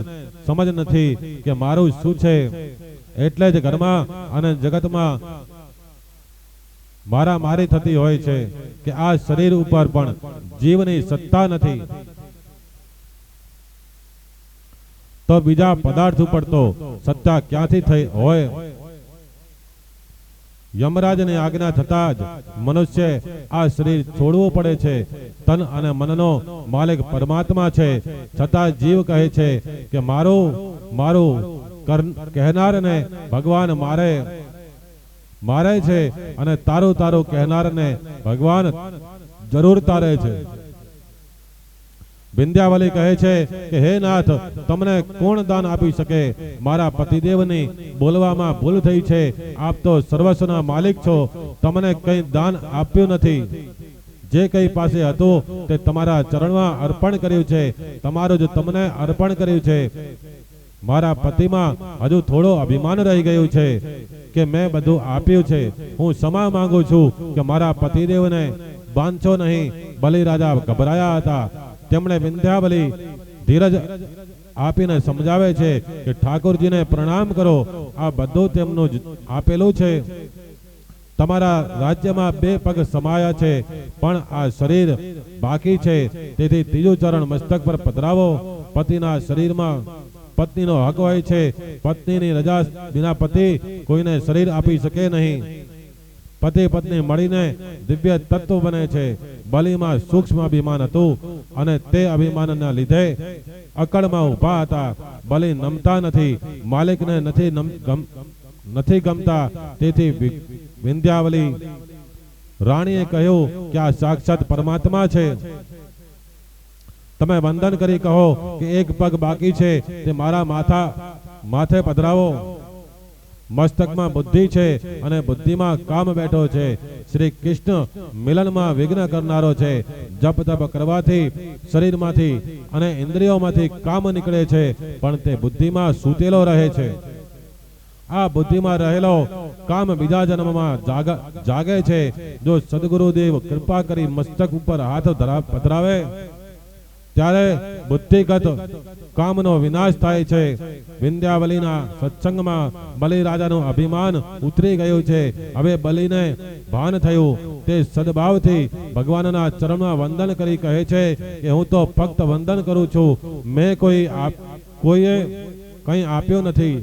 સમજ નથી કે મારું શું છે, એટલે જ ઘરમાં અને જગતમાં મારામારી થતી હોય છે કે આ શરીર ઉપર પણ જીવની સત્તા નથી, તો બીજા પદાર્થ ઉપર તો સત્તા ક્યાંથી થઈ હોય। યમરાજની આજ્ઞા થતા જ મનુષ્ય આ શરીર છોડવું પડે છે। તન અને મનનો માલિક પરમાત્મા છે, છતાં જીવ કહે છે કે મારું મારું કહેનારને ભગવાન મારે છે અને તારું તારું કહેનારને ભગવાન જરૂર તારે છે. વિંધ્યાવલી કહે છે કે હે નાથ, તમને કોણ દાન આપી શકે? મારા પતિદેવની બોલવામાં ભૂલ થઈ છે. આપ તો સર્વસ્વના માલિક છો, તમને કંઈ દાન આપ્યું નથી. જે કંઈ પાસે હતું તે તમારા ચરણમાં અર્પણ કર્યું છે, તમારું જ તમને અર્પણ કર્યું છે. મારા પતિમાં હજુ થોડો અભિમાન રહી ગયું છે કે મેં બધું આપ્યું છે. હું ક્ષમા માંગુ છું કે મારા પતિદેવને બાંધશો નહીં. બલિ રાજા ગભરાયા હતા. તેમણે વિંધ્યાવલી ધીરજ આપીને સમજાવે છે કે ઠાકોરજીને પ્રણામ કરો, આ બધું તેમનું જ આપેલું છે. તમારા રાજ્યમાં 2 પગ સમાયા છે, પણ આ શરીર બાકી છે. તેથી ત્રીજું ચરણ મસ્તક પર પધરાવો. પતિના શરીરમાં પત્નીનો હક હોય છે. પત્નીની રજા વિના પતિ કોઈને શરીર આપી શકે નહીં. પતિ પત્ની મળીને દિવ્ય તત્વ બને છે. બલિમાં સૂક્ષ્મ અભિમાન હતું અને તે અભિમાનના લીધે અકળમાં ઊભા હતા. બલિ નમતા નથી, માલિકને નથી ગમતા. તેથી વિંધ્યાવલી રાણીએ કહ્યું કે આ સાક્ષાત પરમાત્મા છે. તમે વંદન કરી કહો કે એક પગ બાકી છે તે મારા માથે પધરાવો. મસ્તકમાં બુદ્ધિ છે અને બુદ્ધિમાં કામ બેઠો છે. શ્રી કૃષ્ણ મિલનમાં વિઘ્ન કરનારો છે. જપ તપ કરવાથી શરીરમાંથી અને ઇન્દ્રિયોમાંથી કામ નીકળે છે, પણ તે બુદ્ધિમાં સૂતેલો રહે છે. આ બુદ્ધિમાં રહેલો કામ બીજા જન્મમાં જાગે છે. જો સદગુરુદેવ કૃપા કરી મસ્તક ઉપર હાથ પધરાવે ત્યારે બુદ્ધિગત કામનો વિનાશ થાય છે. વિંધ્યાવલીના સત્સંગમાં બલિ રાજાનું અભિમાન ઉતરી ગયું છે. હવે બલિને ભાન થયું. તે સદભાવથી ભગવાનના ચરણમાં વંદન કરી કહે છે કે હું તો ફક્ત વંદન કરું છું, મેં કોઈએ કંઈ આપ્યું નથી.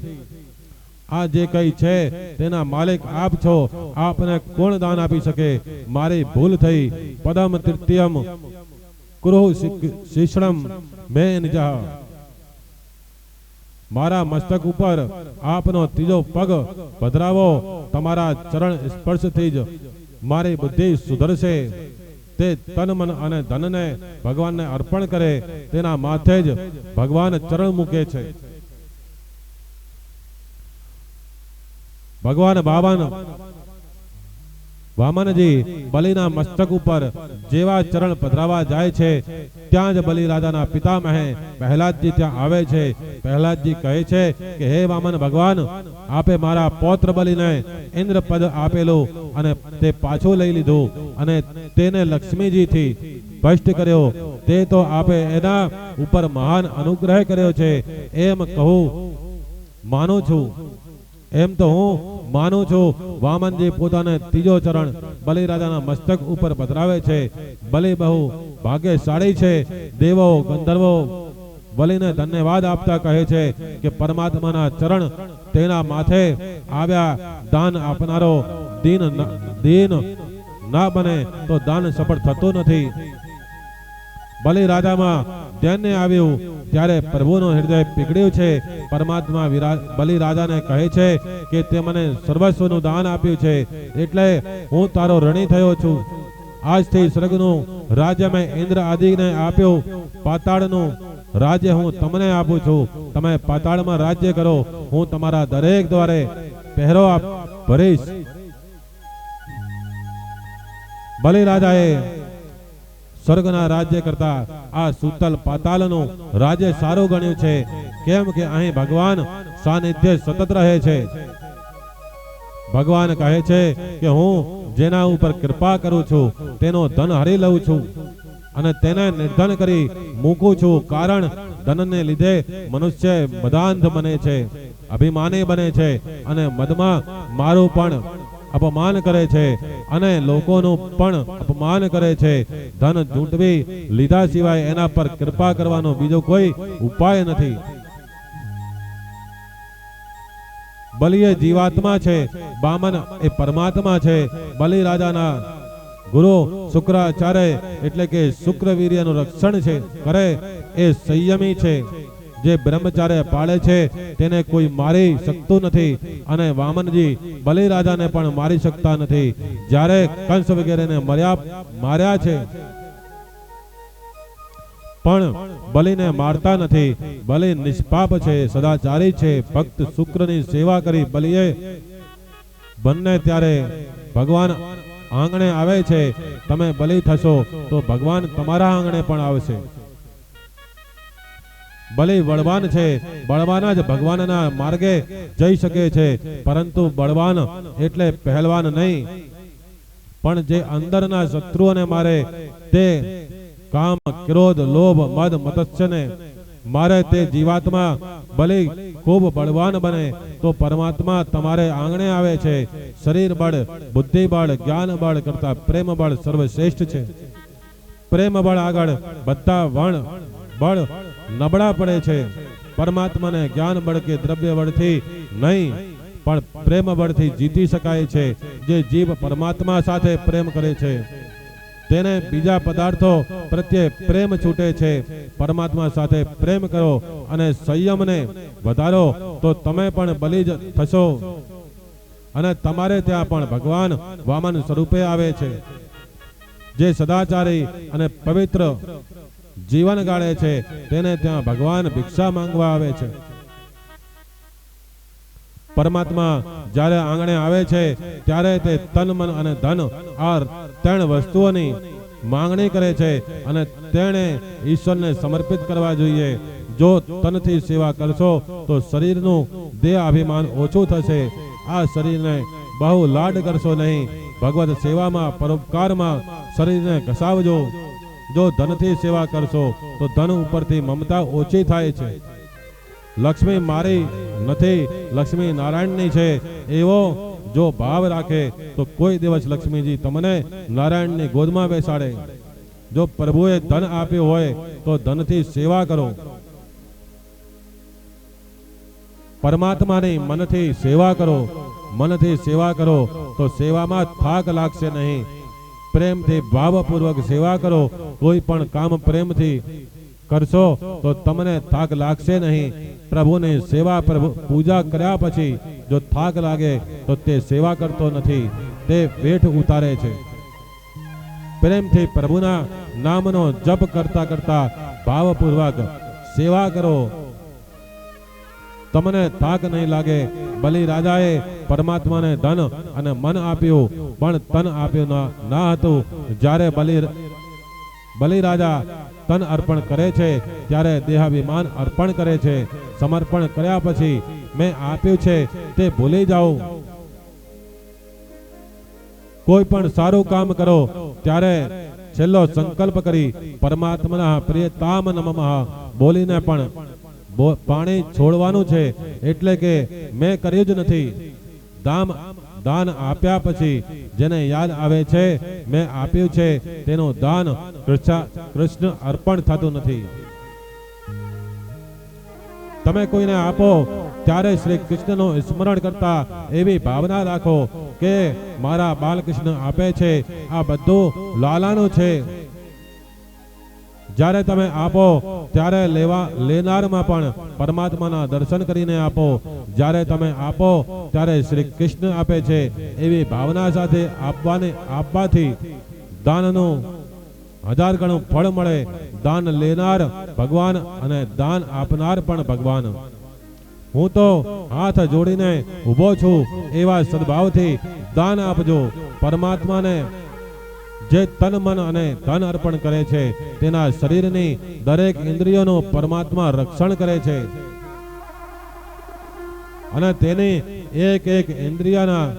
આ જે કંઈ છે તેના માલિક આપ છો. આપને કોણ દાન આપી શકે? મારી ભૂલ થઈ. પદમ તૃતીયમ કુરુ શિષ્ણમ મેં નિજા. મારા મસ્તક ઉપર આપનો ત્રીજો પગ પધરાવો. તમારા ચરણ સ્પર્શથી જ મારી બુદ્ધિ સુધરશે. તે તન મન અને ધનને ભગવાનને અર્પણ કરે, તેના માથે જ ભગવાન ચરણ મૂકે છે. ભગવાન વામનજી બલિના મસ્તક ઉપર જેવા ચરણ પધરાવા જાય છે, ત્યાં જ બલિ રાજાના પિતામહે પ્રહલાદજી ત્યાં આવે છે. પ્રહલાદજી કહે છે કે હે વામન ભગવાન, આપે મારા પૌત્ર બલિને ઇન્દ્ર પદ આપેલું અને તે પાછું લઈ લીધું અને તેને લક્ષ્મીજીથી ભ્રષ્ટ કર્યો. તે તો આપે એના ઉપર મહાન અનુગ્રહ કર્યો છે એમ કહું માનું છું. એમ તો હું માનું છું. વામનજી પોતાને ત્રીજો ચરણ બલિ રાજાના મસ્તક ઉપર પધરાવે છે. બલિ બહુ ભાગ્યશાળી છે. દેવો ગંધર્વો બલિને ધન્યવાદ આપતા કહે છે કે પરમાત્માના ચરણ તેના માથે આવ્યા. દાન આપનારો દીન ના બને તો દાન સફળ થતું નથી. બલિ રાજામાં ધ્યાન આવ્યું ત્યારે પ્રભુનો હૃદય પીગળ્યું છે. પરમાત્મા બલિ રાજાને કહે છે કે તે મને સર્વસ્વનું દાન આપ્યું છે, એટલે હું તારો ઋણી થયો છું. આજથી સ્વર્ગનું રાજ્ય મેં ઇન્દ્ર આદિને આપ્યું. પાતાળનું રાજ્ય હું તમને આપું છું. તમે પાતાળમાં રાજ્ય કરો. હું તમારા દરેક દ્વારે પહેરો ભરીશ. બલિ રાજાએ સ્વર્ગના રાજ્ય કરતા આ સુતલ પાતાલનું રાજ્ય સારું ગણ્યું છે. કેમ કે અહીં ભગવાન સાનિધ્ય સતત રહે છે. ભગવાન કહે છે કે હું જેના ઉપર કૃપા કરું છું તેનો ધન હરી લઉં છું અને તેને નિર્ધન કરી મૂકું છું. કારણ ધનને લીધે મનુષ્ય મદાંધ બને છે, અભિમાની બને છે અને મદમાં મારું પણ અપમાન કરે છે અને લોકોનું પણ અપમાન કરે છે. ધન ઝૂંટવી લીધા સિવાય એના પર કૃપા કરવાનો બીજો કોઈ ઉપાય નથી. બલિએ જીવાત્મા છે, વામન એ પરમાત્મા છે. બલિ રાજાના ગુરુ શુક્રાચાર્ય એટલે કે શુક્રવીર્યનું રક્ષણ છે કરે એ સંયમી છે. જે બ્રહ્મચાર્ય પાળે છે તેને કોઈ મારી શકતું નથી, અને વામનજી બલિરાજાને પણ મારી શકતા નથી. જ્યારે કંસ વગેરેને માર્યા છે પણ બલિને મારતા નથી. બલિ નિષ્પાપ છે, સદાચારી છે, ભક્ત શુક્રની સેવા કરી બલિએ બંને ત્યારે ભગવાન આંગણે આવે છે. તમે બલિ થશો તો ભગવાન તમારા આંગણે પણ આવશે. બલિ બળવાન છે, બળવાન જ ભગવાનના માર્ગે જઈ શકે છે, પરંતુ બળવાન એટલે પહેલવાન નહીં. પણ જે અંદરના શત્રુઓને મારે, તે કામ, ક્રોધ, લોભ, મદ, મત્સરને મારે, તે જીવાત્મા બલિ ખૂબ બળવાન બને તો પરમાત્મા તમારે આંગણે આવે છે. શરીર બળ, બુદ્ધિ બળ, જ્ઞાન બળ કરતા પ્રેમ બળ સર્વશ્રેષ્ઠ છે. પ્રેમ બળ આગળ બધા વણ બળ નબળા પડે છે. પરમાત્માને જ્ઞાન બળ કે દ્રવ્ય બળથી નહીં, પણ પ્રેમ બળથી જીતી શકાય છે. જે જીવ પરમાત્મા સાથે પ્રેમ કરે છે તેને બીજા પદાર્થો પ્રત્યે પ્રેમ છૂટે છે. પરમાત્મા સાથે પ્રેમ કરો અને સંયમને વધારો તો તમે પણ બલિ જ થશો, અને તમારે ત્યાં પણ ભગવાન વામન સ્વરૂપે આવે છે. જે સદાચારી અને પવિત્ર જીવન ગાળે છે તેને ત્યાં ભગવાન ભિક્ષા માંગવા આવે છે. પરમાત્મા જ્યારે આંગણે આવે છે ત્યારે તે તન, મન અને ધન આ ત્રણ વસ્તુઓની માંગણી કરે છે, અને તેણે ઈશ્વરને સમર્પિત કરવા જોઈએ. જો તનથી સેવા કરશો તો શરીરનું દેહ અભિમાન ઓછું થશે. આ શરીરને બહુ લાડ કરશો નહીં. ભગવત સેવામાં, પરોપકારમાં શરીરને ઘસાવજો. જો ધનથી સેવા કરશો તો ધન ઉપરથી મમતા ઓછી થાય છે. લક્ષ્મી મારી નથી, લક્ષ્મી નારાયણની છે, એવો જો ભાવ રાખે તો કોઈ દિવસ લક્ષ્મીજી તમને નારાયણની ગોદમાં બેસાડે. જો પ્રભુએ ધન આપ્યું હોય તો ધનથી સેવા કરો. પરમાત્માની મનથી સેવા કરો. મનથી સેવા કરો તો સેવામાં થાક લાગશે નહીં. પ્રેમથી ભાવપૂર્વક સેવા કરો. કોઈ પણ કામ પ્રેમથી કરશો તો તમને થાક લાગશે નહીં. પ્રભુની સેવા, પૂજા કર્યા પછી જો થાક લાગે તો તે સેવા કરતો નથી, તે વેઠ ઉતારે છે. પ્રેમથી પ્રભુના નામનો જપ કરતા કરતા ભાવપૂર્વક સેવા કરો, તમને થાક નહીં લાગે. બલિ રાજાએ પરમાત્માને ધન અને મન આપ્યું, પણ તન આપ્યું ના હતું. જ્યારે બલિ રાજા તન અર્પણ કરે છે ત્યારે દેહાભિમાન અર્પણ કરે છે. સમર્પણ કર્યા પછી મેં આપ્યું છે તે ભૂલી જાઓ. કોઈ પણ સારું કામ કરો ત્યારે છેલ્લો સંકલ્પ કરી પરમાત્માના પ્રિયતામ નમઃ બોલીને પણ પાણી છોડવાનું છે. એટલે કે મેં કર્યું જ નથી. દાન આપ્યા પછી જેને યાદ આવે છે મેં આપ્યું છે તેનું દાન કૃષ્ણ અર્પણ થતું નથી. તમે કોઈને આપો ત્યારે શ્રી કૃષ્ણનું સ્મરણ કરતા એવી ભાવના રાખો કે મારા બાલકૃષ્ણ આપે છે, આ બધું લાલાનું છે. જ્યારે તમે આપો ત્યારે લેનારમાં પણ પરમાત્માના દર્શન કરીને આપો. જ્યારે તમે આપો ત્યારે શ્રી કૃષ્ણ આપે છે એવી ભાવના સાથે આપવાથી દાનનું 1000 ગણું ફળ મળે. દાન લેનાર ભગવાન અને દાન આપનાર પણ ભગવાન. હું તો હાથ જોડીને ઊભો છું, એવા સદભાવથી દાન આપજો. પરમાત્માને જે તન, મન અને ધન અર્પણ કરે છે તેના શરીરની દરેક ઇન્દ્રિયોનું પરમાત્મા રક્ષણ કરે છે, અને તેની એક એક ઇન્દ્રિયના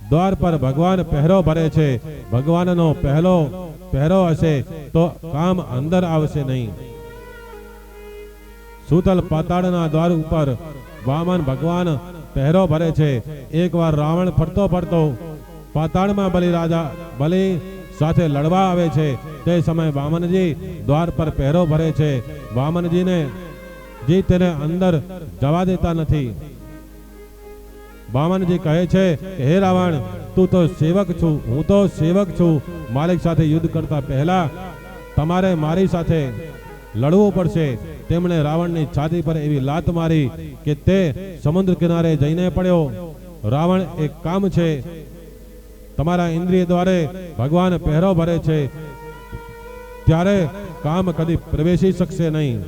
દ્વાર પર ભગવાન પહેરો ભરે છે. ભગવાનનો પહેરો હશે તો કામ અંદર આવશે નહીં. સૂતલ પાતાળના દ્વાર ઉપર વામન ભગવાન પહેરો ભરે છે. એકવાર રાવણ ફરતો પાતાળમાં બલિ સાથે લડવા આવે છે. તે સમય વામનજી દ્વાર પર પહેરો ભરે છે. વામનજીને તેને અંદર જવા દેતા નથી. વામનજી કહે છે કે હે રાવણ, તું તો સેવક છું, હું તો સેવક છું. માલિક સાથે યુદ્ધ કરતા પહેલા તમારે મારી સાથે લડવું પડશે. તેમણે રાવણની છાતી પર એવી લાત મારી કે તે સમુદ્ર કિનારે જઈને પડ્યો. રાવણ એક કામ છે, તમારા ઇન્દ્રિય દ્વારે ભગવાન પહેરો ભરે છે, ત્યારે કામ કદી પ્રવેશી શકશે નહીં.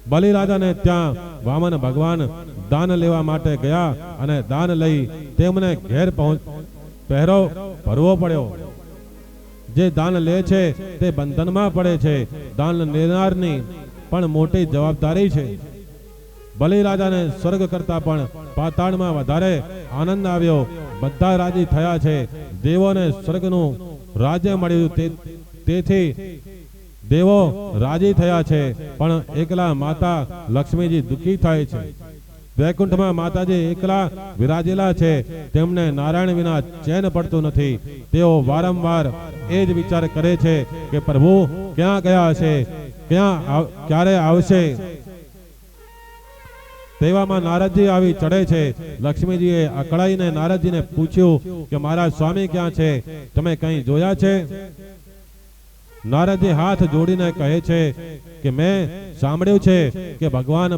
બલિરાજાને ત્યાં વામન ભગવાન દાન લેવા માટે ગયા અને દાન લઈ તેમને ઘેર પહેરો ભરવો પડ્યો. જે દાન લે છે તે બંધનમાં પડે છે. દાન લેનારની પણ મોટી જવાબદારી છે. બલિરાજાને સ્વર્ગ કરતા પણ પાતાળમાં વધારે આનંદ આવ્યો. બધા રાજી થયા છે. દેવોને સ્વર્ગનું રાજ્ય મળ્યું, તેથી દેવો રાજી થયા છે. પણ એકલા માતા લક્ષ્મીજી દુઃખી થાય છે. વૈકુંઠમાં માતાજી એકલા વિરાજેલા છે. તેમને નારાયણ વિના ચેન પડતું નથી. તેઓ વારંવાર એ જ વિચાર કરે છે કે પ્રભુ ક્યાં ગયા હશે, ક્યારે આવશે. તેવામાં નારદજી આવી ચડે છે. લક્ષ્મીજીએ અકળાઈને નારદજીને પૂછ્યું કે મારા સ્વામી ક્યાં છે, તમે કંઈ જોયા છે? નારદજી હાથ જોડીને કહે છે કે મેં સાંભળ્યું છે કે ભગવાન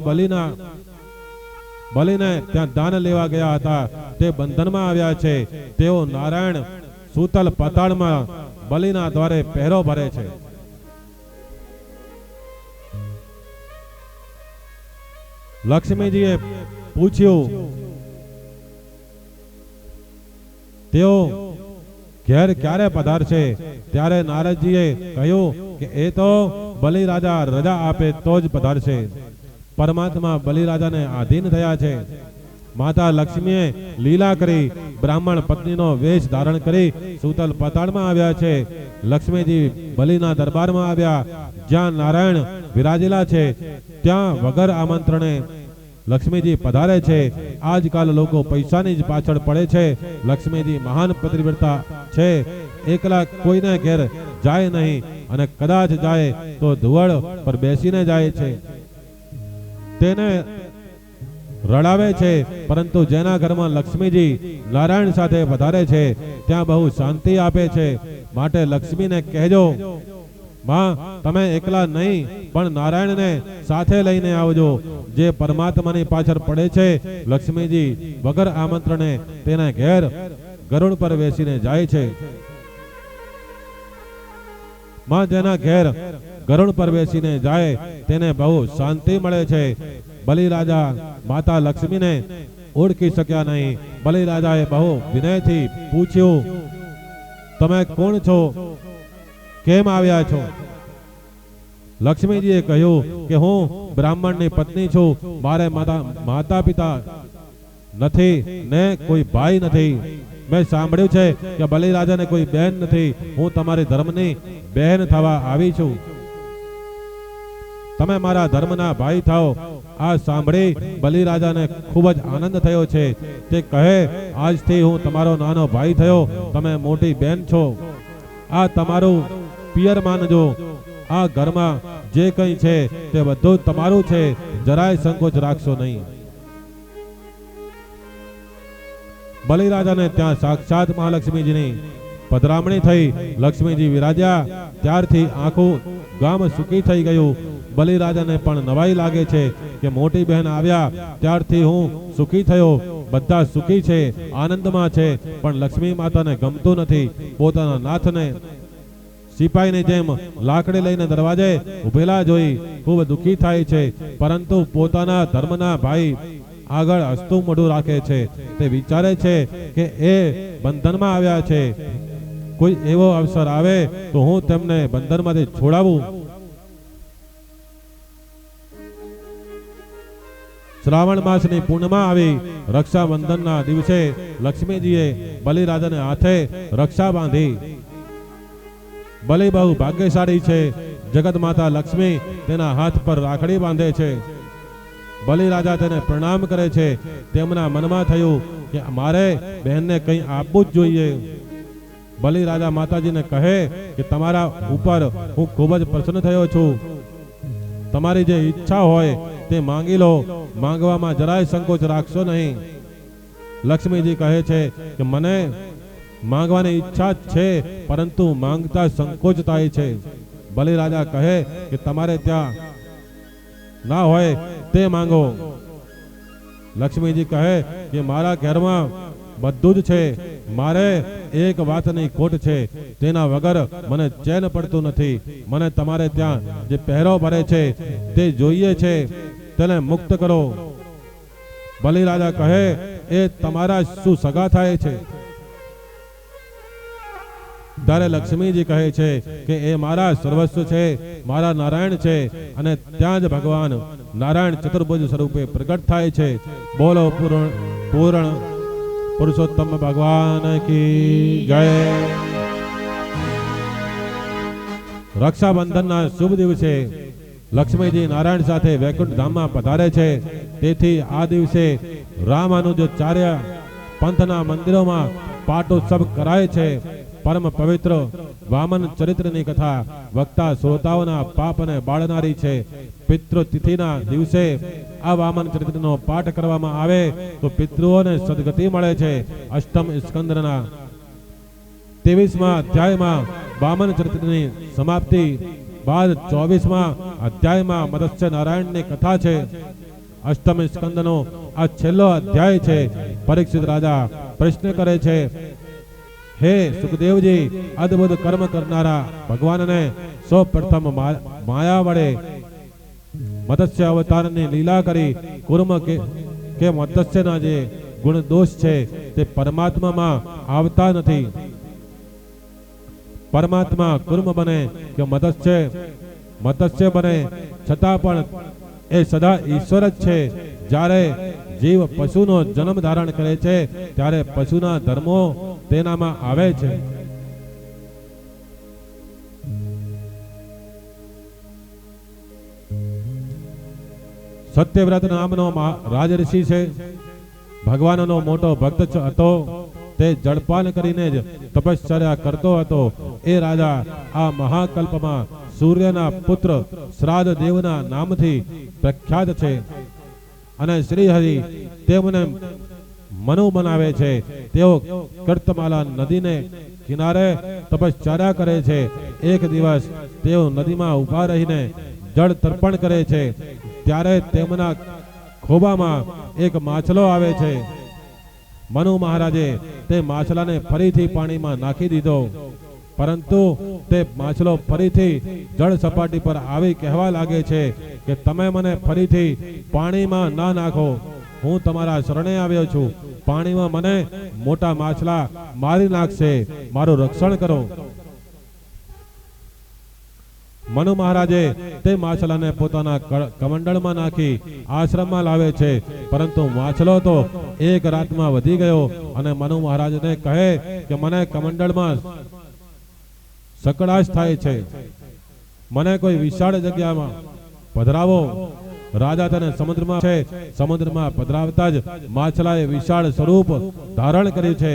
બલિને ત્યાં દાન લેવા ગયા હતા, તે બંધનમાં આવ્યા છે. તેઓ નારાયણ સૂતલ પાતાળમાં બલિના દ્વારે પહેરો ભરે છે. લક્ષ્મીજીએ પૂછ્યું, તેઓ ઘેર ક્યારે પધારશે? ત્યારે નારદજીએ કહ્યું કે એ તો બલિરાજા રજા આપે તો જ પધારશે. પરમાત્મા બલિરાજાને આધીન થયા છે. માતા લક્ષ્મીએ લીલા કરી બ્રાહ્મણ પત્નીનો વેશ ધારણ કરી સૂતલ પાતાળમાં આવ્યા છે. લક્ષ્મીજી બલિના દરબારમાં આવ્યા. જ્યાં નારાયણ વિરાજેલા છે ત્યાં વગર આમંત્રણે લક્ષ્મીજી પધારે છે. આજકાલ લોકો પૈસાની જ પાછળ પડે છે. લક્ષ્મીજી મહાન પતિવ્રતા છે. એકલા કોઈને ઘેર જાય નહીં, અને કદાચ જાય તો ધુવડ પર બેસીને જાય છે. તેને રડાવે છે. પરંતુ જેના ઘરમાં લક્ષ્મીજી નારાયણ સાથે પધારે છે ત્યાં બહુ શાંતિ આપે છે. માટે લક્ષ્મીને કહેજો, માં તમે એકલા નહીં પણ નારાયણને સાથે લઈને આવજો. જે પરમાત્માની પાછળ પડે છે લક્ષ્મીજી વગર આમંત્રણે તેના ઘેર ગરુડ પર બેસીને જાય છે. માં જેના ઘેર ગરુડ પર બેસીને જાય તેને બહુ શાંતિ મળે છે. બલિરાજા માતા લક્ષ્મીને ઓળખી શક્યા નહીં. બલિરાજાએ બહુ વિનયથી પૂછ્યું, તમે કોણ છો, કેમ આવ્યા છો? લક્ષ્મીજીએ કહ્યું કે હું બ્રાહ્મણની પત્ની છું. મારે માતા પિતા નથી ને કોઈ ભાઈ નથી. મેં સાંભળ્યું છે કે બલિરાજાને કોઈ બહેન નથી. હું તમારી ધર્મની બહેન થવા આવી છું. તમે મારા ધર્મના ભાઈ થાઓ. આ સાંભળી બલિરાજાને ખૂબ જ આનંદ થયો છે. તે કહે, આજથી હું તમારો નાનો ભાઈ થયો, તમે મોટી બહેન છો. આ તમારું પિયર માનજો. આ ઘરમાં જે કંઈ છે તે બધું તમારું છે. જરાય સંકોચ રાખશો નહીં. બલિરાજાને ત્યાં સાક્ષાત મહાલક્ષ્મીજીની પધરામણી થઈ. લક્ષ્મીજી વિરાજ્યા ત્યારથી આખું ગામ સુખી થઈ ગયું. બલિરાજાને પણ નવાઈ લાગે છે કે મોટી બહેન આવ્યા ત્યારથી હું સુખી થયો. બધા સુખી છે, આનંદમાં છે. પણ લક્ષ્મી માતાને ગમતું નથી. પોતાના નાથને સિપાહીની જેમ લાકડી લઈને દરવાજે ઉભેલા જોઈ ખૂબ દુઃખી થાય છે. પરંતુ પોતાના ધર્મના ભાઈ આગળ હસતું મોઢું રાખે છે. તે વિચારે છે કે એ બંધનમાં આવ્યા છે. કોઈ એવો અવસર આવે તો હું તેમને બંધનમાંથી છોડાવું. શ્રાવણ માસની પૂર્ણિમા આવી. રક્ષાબંધનના દિવસે લક્ષ્મીજીએ બલિરાજાને હાથે રક્ષા બાંધી. બલિ બહુ ભાગ્યશાળી છે. જગત માતા લક્ષ્મી તેના હાથ પર રાખડી બાંધે છે. બલિરાજા તેને પ્રણામ કરે છે. તેમના મનમાં થયું કે મારે બહેનને કંઈ આપવું જ જોઈએ. બલિરાજા માતાજીને કહે કે તમારા ઉપર હું ખૂબ જ પ્રસન્ન થયો છું. તમારી જે ઈચ્છા હોય તે માંગી લો. માંગવામાં જરાય સંકોચ રાખશો નહીં. લક્ષ્મીજી કહે છે કે મને માંગવાની ઈચ્છા છે, પરંતુ માંગતા સંકોચ થાય છે. બલિ રાજા કહે કે તમારે ત્યાં ના હોય તે માંગો. લક્ષ્મીજી કહે કે મારા ઘરમાં બધું જ છે, મારે એક વાતની ખોટ છે, તેના વગર મને ચેન પડતું નથી. મને તમારે ત્યાં જે પહેરો ભરે છે તે જોઈએ છે, તેને મુક્ત કરો. બલિ રાજા કહે એ તમારા શું સગા થાય છે? ત્યારે લક્ષ્મીજી કહે છે કે એ મારા સર્વસ્વ છે, મારા નારાયણ છે, અને ત્યાં જ ભગવાન નારાયણ ચતુર્ભુજ સ્વરૂપે પ્રગટ થાય છે. બોલો પૂર્ણ પુરુષોત્તમ ભગવાન કી જય. રક્ષાબંધનના શુભ દિવસે લક્ષ્મીજી નારાયણ સાથે વૈકુંઠ ધામમાં પધારે છે. તેથી આ દિવસે રામાનુજાચાર્ય પંથના મંદિરોમાં પાટોત્સવ કરાય છે. પરમ પવિત્ર વામન ચરિત્રની કથા વક્તા શ્રોતાઓના પાપને બાળનારી છે. પિતૃતિથિના દિવસે આ વામન ચરિત્રનો પાઠ કરવામાં આવે તો પિતૃઓને સદગતિ મળે છે. અષ્ટમ સ્કંદના 23મા અધ્યાયમાં વામન ચરિત્રની સમાપ્તિ બાદ 24મા અધ્યાયમાં મત્સ્ય નારાયણની કથા છે. અષ્ટમ સ્કંદનો આ છેલ્લો અધ્યાય છે. પરીક્ષિત રાજા પ્રશ્ન કરે છે, હે સુખદેવજી, અદ્ભુત કર્મ કરનારા ભગવાનને સૌ પ્રથમ માયા વડે મત્સ્ય અવતારની લીલા કરી કુર્મ કે મત્સ્યના જે ગુણ દોષ છે તે પરમાત્મામાં આવતા નથી. પરમાત્મા કુર્મ બને કે મત્સ્ય બને છતાં પણ એ સદા ઈશ્વર જ છે. જ્યારે જીવ પશુનો જન્મ ધારણ કરે છે ત્યારે પશુના ધર્મો તેનામાં આવે છે. સત્યવ્રત નામનો રાજઋષિ છે. ભગવાનનો મોટો ભક્ત હતો. તે જળપાન કરીને જ તપશ્ચર્યા કરતો હતો. એ રાજા આ મહાકલ્પમાં સૂર્યના પુત્ર શ્રાદ્ધ દેવના નામથી પ્રખ્યાત છે. અને શ્રીહરિ તેમને મનુ બનાવે છે. તેઓ કર્તમાલા નદીને કિનારે તપશ્ચર્યા કરે છે. એક દિવસ તેઓ નદીમાં ઉભા રહીને જળ તર્પણ કરે છે. ત્યારે તેમના ખોબામાં એક માછલો આવે છે. મનુ મહારાજે તે માછલાને ફરીથી પાણીમાં નાખી દીધો, પરંતુ તે માછલો ફરીથી જળ સપાટી પર આવી કહેવા લાગે છે કે તમે મને ફરીથી પાણીમાં ના નાખો, હું તમારા શરણે આવ્યો છું. પાણીમાં મને મોટા માછલા મારી નાખશે, મારું રક્ષણ કરો. મનુ મહારાજે તે માછલાને પોતાના કમંડળમાં નાખી આશ્રમમાં લાવે છે. પરંતુ માછલો તો એક રાતમાં વધી ગયો અને મનુ મહારાજને કહે કે મને કમંડળમાં સકડાશ થાય છે, મને કોઈ વિશાળ જગ્યામાં પધરાવો. રાજા તેને સમુદ્રમાં છે. સમુદ્રમાં પધરાવતા જ માછલાએ વિશાળ સ્વરૂપ ધારણ કર્યું છે.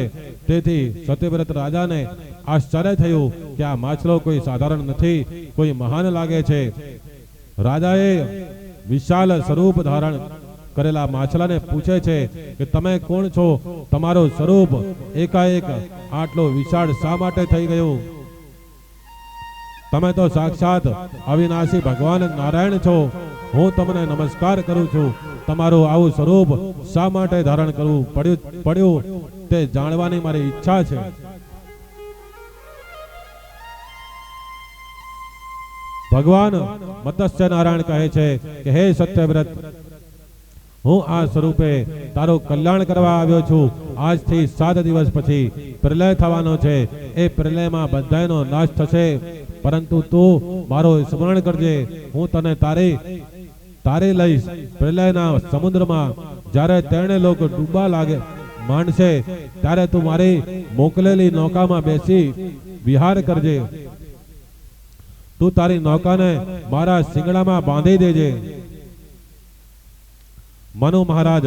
તેથી સત્યવ્રત રાજાને આશ્ચર્ય થયું કે આ માછલો કોઈ સાધારણ નથી, કોઈ મહાન લાગે છે. રાજાએ વિશાળ સ્વરૂપ ધારણ કરેલા માછલાને પૂછે છે કે તમે કોણ છો? તમારું સ્વરૂપ એકાએક આટલો વિશાળ શા માટે થઈ ગયું? તમે તો સાક્ષાત અવિનાશી ભગવાન નારાયણ છો. હું તમને નમસ્કાર કરું છું. તમારું આવું સ્વરૂપ શા માટે ધારણ કરવું પડ્યું તે જાણવાની મારી ઈચ્છા છે. ભગવાન મત્સ્ય નારાયણ કહે છે કે હે સત્યવ્રત, હું આ સ્વરૂપે તારું કલ્યાણ કરવા આવ્યો છું. આજથી 7 દિવસ પછી પ્રલય થવાનો છે. એ પ્રલયમાં બધાનો નાશ થશે, પરંતુ તું મારો સ્મરણ કરજે. હું તને તારી લઈશ પ્રલયના સમુદ્રમાં. જ્યારે તેણે લોકો ડૂબવા માંડશે ત્યારે તું મારી મોકલેલી નૌકામાં બેસી વિહાર કરજે. તું તારી નૌકાને મારા શિંગડામાં બાંધી દેજે. મનુ મહારાજ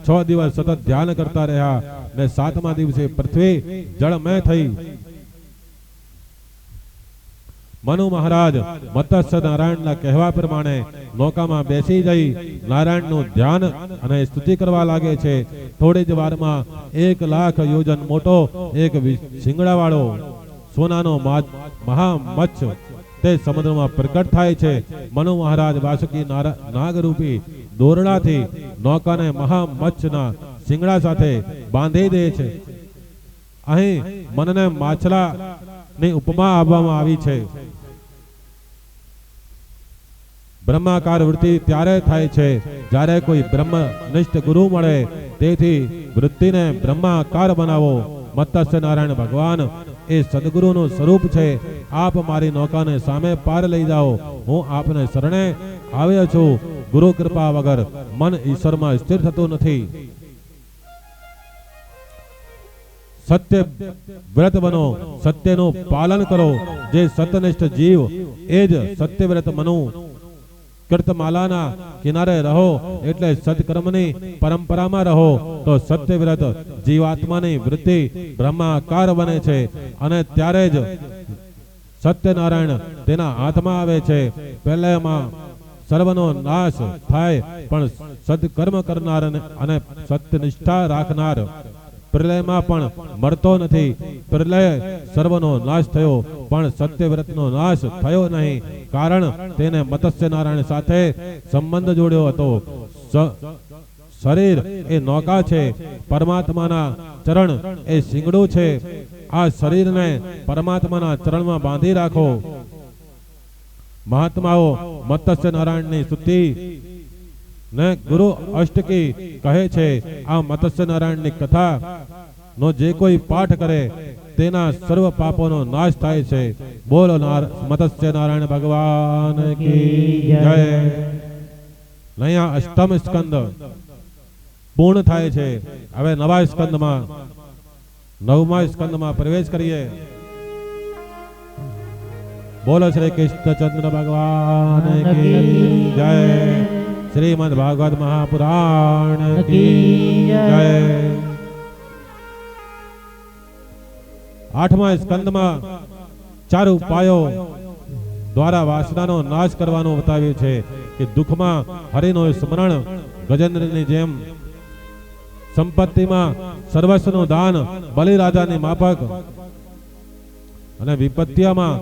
6 દિવસ સતત ધ્યાન કરતા રહ્યા ને 7મા દિવસે પૃથ્વી જળમય થઈ. મનુ મહારાજ મત્સ્ય નારાયણના કહેવા પ્રમાણે નૌકામાં બેસી જઈ નારાયણનું ધ્યાન અને સ્તુતિ કરવા લાગે છે. થોડી જ વારમાં 1 લાખ યોજન મોટો એક શિંગડાવાળો સોનાનો મહામચ્છ તે સમુદ્રમાં પ્રગટ થાય છે. મનુ મહારાજ વાસુકી નાગરૂપી દોરડાથી નૌકાને મહામચ્છના શિંગડા સાથે બાંધી દે છે. અહીં મનને માછલાની ઉપમા આપવામાં આવી છે. બ્રહ્માકાર વૃત્તિ ત્યારે થાય છે જ્યારે કોઈ બ્રહ્મનિષ્ઠ ગુરુ મળે. તેથી વૃત્તિને બ્રહ્માકાર બનાવો. મત્સ્ય નારાયણ ભગવાન એ સદગુરુનું સ્વરૂપ છે. આપ મારી નૌકાને સામે પાર લઈ જાઓ. હું આપને શરણે આવ્યો છું. ગુરુ કૃપા વગર મન ઈશ્વરમાં સ્થિર થતું નથી. સત્ય વ્રત બનો, સત્યનું પાલન કરો. જે સત્યનિષ્ઠ જીવ એ જ સત્યવ્રત મનુ કીર્તમાલાના કિનારે રહો, એટલે સત્કર્મની પરંપરામાં રહો. તો સત્યવ્રત જીવાત્માની વૃત્તિ બ્રહ્માકાર બને છે અને ત્યારે જ સત્યનારાયણ તેના હાથમાં આવે છે. પહેલામાં સર્વનો નાશ થાય, પણ સદકર્મ કરનાર અને સત્યનિષ્ઠા રાખનાર પ્રલયમાં પણ મરતો નથી. પ્રલય સર્વનો નાશ થયો, પણ સત્યવ્રતનો નાશ થયો નહીં. કારણ તેને મત્સ્ય નારાયણ સાથે સંબંધ જોડ્યો હતો. શરીર એ નૌકા છે, પરમાત્માના ચરણ એ શિંગડું છે. આ શરીરને પરમાત્માના ચરણમાં બાંધી રાખો. મહાત્માઓ મત્સ્ય નારાયણની સ્તુતિ ને ગુરુ અષ્ટકી કહે છે. આ મત્સ્ય નારાયણની કથા નો જે કોઈ પાઠ કરે તેના સર્વ પાપોનો નાશ થાય છે. બોલો મત્સ્ય નારાયણ ભગવાન કી જય. અહીંયા અષ્ટમ સ્કંદ પૂર્ણ થાય છે. હવે નવા સ્કંદમાં નવમા સ્કંદમાં પ્રવેશ કરીએ. બોલો શ્રી કૃષ્ણચંદ્ર ભગવાન કી જય. શ્રીમદ ભાગવત મહાપુરાણ કી જય. આઠમા સ્કંદમાં 4 ઉપાયો દ્વારા વાસનાનો નાશ કરવાનું બતાવ્યું છે. કે દુઃખમાં હરિનો સ્મરણ, ગજેન્દ્રની જેમ સંપત્તિમાં સર્વસ્વનું દાન, બલિરાજાની માફક, અને વિપત્તિમાં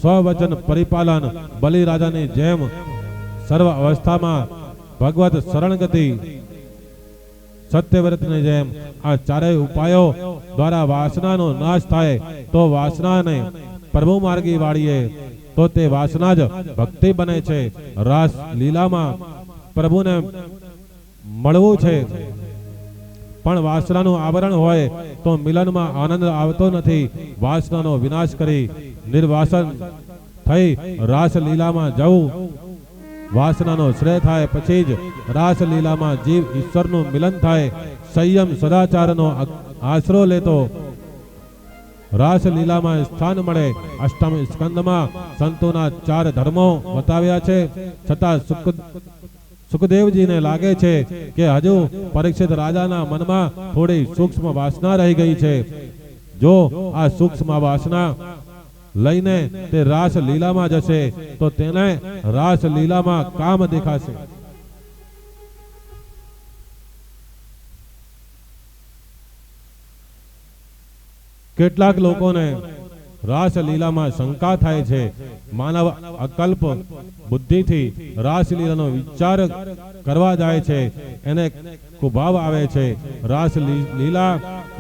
સ્વવચન પરિપાલન, બલિરાજાની જેમ સર્વ અવસ્થામાં ભગવત શરણગતિ, સત્યવ્રતની જેમ આ ચારેય ઉપાયો દ્વારા વાસનાનો નાશ થાય. તો વાસનાને પ્રભુ માર્ગી વાળીએ તો તે વાસના જ ભક્તિ બને છે. રાસ લીલામાં પ્રભુને મળવું છે, પણ વાસનાનું આવરણ હોય તો મિલનમાં આનંદ આવતો નથી. વાસનાનો વિનાશ કરી નિર્વાસન થઈ રાસ લીલામાં જવું વાસનાનો શ્રેય થાય. પછી જ રાસ લીલામાં જીવ ઈશ્વરનું મિલન થાય. સંયમ સદાચારનો આશરો લેતો રાસ લીલામાં સ્થાન મળે. અષ્ટમ સ્કંદમાં સંતોના 4 ધર્મો બતાવ્યા છે. છતાં સુખદેવજીને લાગે છે કે હજુ પરીક્ષિત રાજાના મનમાં થોડી સૂક્ષ્મ વાસના રહી ગઈ છે. જો આ સૂક્ષ્મ વાસના લઈને તે રાસ લીલામાં જશે તો તેને રાસ લીલામાં કામ દેખાશે. કેટલાક લોકોને રાસ લીલામાં શંકા થાય છે. માનવ અકલ્પ બુદ્ધિથી રાસ લીલાનો વિચાર કરવા જાય છે, એને કુભાવ આવે છે. રાસ લીલા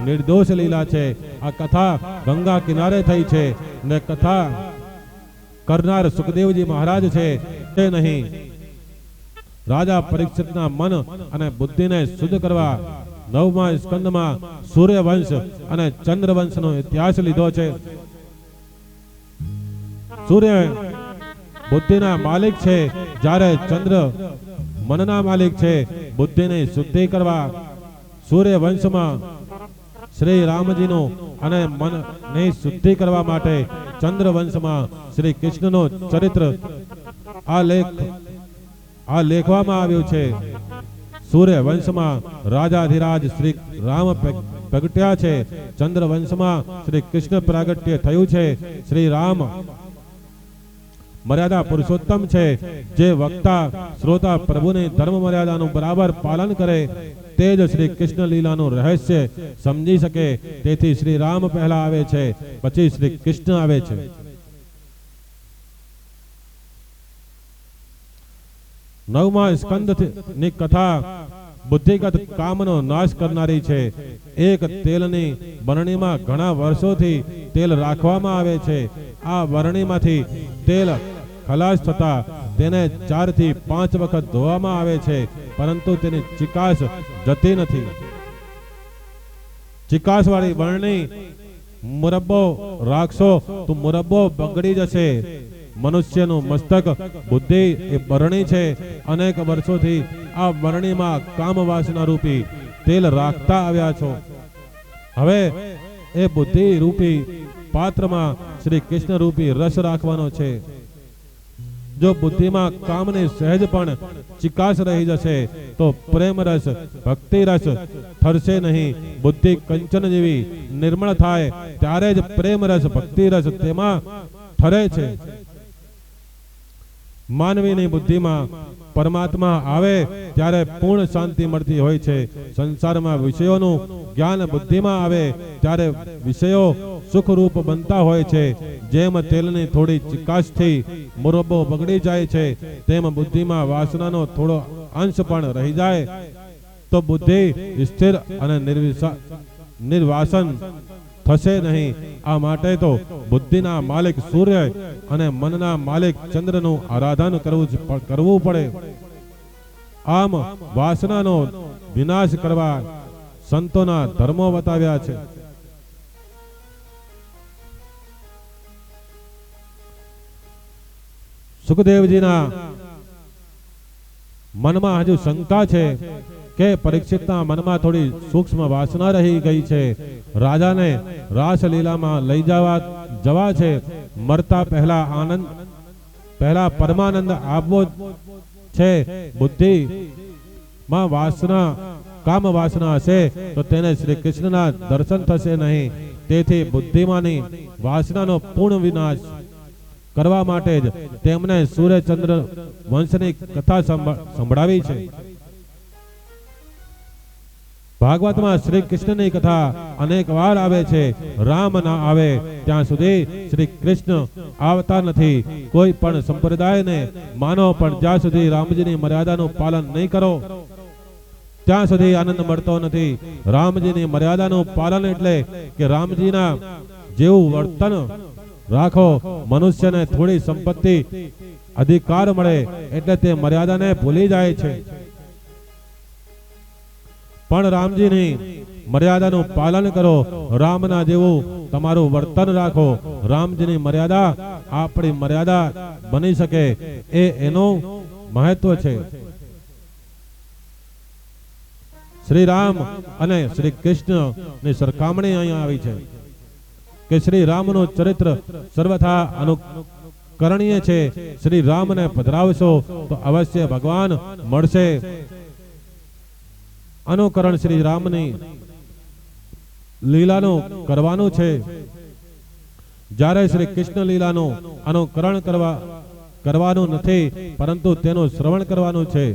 નિર્દોષ લીલા છે. આ કથા ગંગા કિનારે થઈ છે ને કથા કરનાર સુખદેવજી મહારાજ છે તે નહીં. રાજા પરીક્ષિતના મન અને બુદ્ધિને શુદ્ધ કરવા 9મા સ્કંદમાં સૂર્યવંશ અને ચંદ્રવંશનો ઇતિહાસ લીધો છે. સૂર્ય બુદ્ધિના માલિક છે, જ્યારે ચંદ્ર મનના માલિક છે. બુદ્ધિને શુદ્ધિ કરવા સૂર્યવંશમાં શ્રી રામજીનું અને મનની શુદ્ધિ કરવા માટે ચંદ્રવંશમાં શ્રી કૃષ્ણનું ચરિત્ર આ લેખવામાં આવ્યું છે. સૂર્યવંશમાં રાજાધિરાજ શ્રી રામ પ્રગટ્યા છે. ચંદ્રવંશમાં શ્રી કૃષ્ણ પ્રાગટ્ય થયું છે. શ્રી રામ મર્યાદા પુરુષોત્તમ છે. જે વક્તા શ્રોતા પ્રભુની ધર્મ મર્યાદાનું બરાબર પાલન કરે તે જ શ્રી કૃષ્ણ લીલાનું રહસ્ય સમજી શકે. તેથી શ્રી રામ પહેલા આવે છે, પછી શ્રી કૃષ્ણ આવે છે. નવમા સ્કંદની કથા બુદ્ધિગત કામનો નાશ કરનારી છે. એક તેલની બરણીમાં ઘણા વર્ષોથી તેલ રાખવામાં આવે છે. આ બરણીમાંથી તેલ ખલાસ થતા તેને 4 થી 5 વખત ધોવામાં આવે છે, પરંતુ તેની ચિકાસ જતી નથી. ચિકાસ વાળી બરણી મુરબ્બો રાખશો તો મુરબ્બો બગડી જશે. મનુષ્યનું મસ્તક બુદ્ધિ એ બરણી છે. અનેક વર્ષોથી આ બરણીમાં કામ વાસના રૂપી તેલ રાખતા આવ્યા છો. હવે એ બુદ્ધિ રૂપી પાત્રમાં શ્રી કૃષ્ણ રૂપી રસ રાખવાનો છે. જો બુદ્ધિમાં કામની સહેજ પણ ચિકાસ રહી જશે તો પ્રેમ રસ ભક્તિ રસ ઠરશે નહીં. બુદ્ધિ કંચન જેવી નિર્મળ થાય ત્યારે જ પ્રેમ રસ ભક્તિ રસ તેમાં ઠરે છે. માનવીની બુદ્ધિમાં પરમાત્મા આવે ત્યારે પૂર્ણ શાંતિ મળતી હોય છે. સંસારમાં વિષયોનું જ્ઞાન બુદ્ધિમાં આવે ત્યારે વિષયો સુખરૂપ બનતા હોય છે. જેમ તેલની થોડી ચિકાસથી મુરબ્બો બગડી જાય છે, તેમ બુદ્ધિમાં વાસનાનો થોડો અંશ પણ રહી જાય તો બુદ્ધિ સ્થિર અને નિર્વાસન થશે નહીં. આ માટે તો બુદ્ધિના માલિક સૂર્ય અને મનના માલિક ચંદ્રનું આરાધન કરવું પડે. આમ વાસનાનો વિનાશ કરવા સંતોના ધર્મો બતાવ્યા છે. સુખદેવજીના મનમાં હજુ શંકા છે કે પરીક્ષિતના મનમાં થોડી સૂક્ષ્મ વાસના રહી ગઈ છે. રાજાને રાસલીલામાં લઈ જવા છે. મરતા પહેલા પરમાનંદ આપવો છે. બુદ્ધિ માં વાસના કામ વાસના હશે તો તેને શ્રી કૃષ્ણના દર્શન થશે નહીં. તેથી બુદ્ધિમાંની વાસનાનો પૂર્ણ વિનાશ કરવા માટે જ તેમને સૂર્યચંદ્ર વંશની કથા સંભળાવી છે. ભાગવતમાં શ્રી કૃષ્ણની કથા અનેક વાર આવે છે. રામ ના આવે ત્યાં સુધી શ્રી કૃષ્ણ આવતા નથી. કોઈ પણ સંપ્રદાયને માનો, પણ જ્યાં સુધી રામજીની મર્યાદાનું પાલન નહીં કરો ત્યાં સુધી આનંદ મળતો નથી. રામજીની મર્યાદાનું પાલન એટલે કે રામજીના જેવું વર્તન રાખો. મનુષ્યને થોડી સંપત્તિ અધિકાર મળે એટલે તે મર્યાદાને ભૂલી જાય છે, પણ રામજીની મર્યાદાનું પાલન કરો. રામના જેવું તમારું વર્તન રાખો. રામજીની મર્યાદા આપણી મર્યાદા બની શકે એ એનું મહત્વ છે. શ્રી રામ અને શ્રી કૃષ્ણ ની સરખામણી અહીંયા આવી છે કે શ્રી રામનું ચરિત્ર સર્વથા અનુકરણીય છે. શ્રી રામને પધરાવશો તો અવશ્ય ભગવાન મળશે. અનુકરણ શ્રી રામની લીલાનું કરવાનું છે. જ્યારે શ્રી કૃષ્ણ લીલાનું અનુકરણ કરવાનું નથી, પરંતુ તેનું શ્રવણ કરવાનું છે.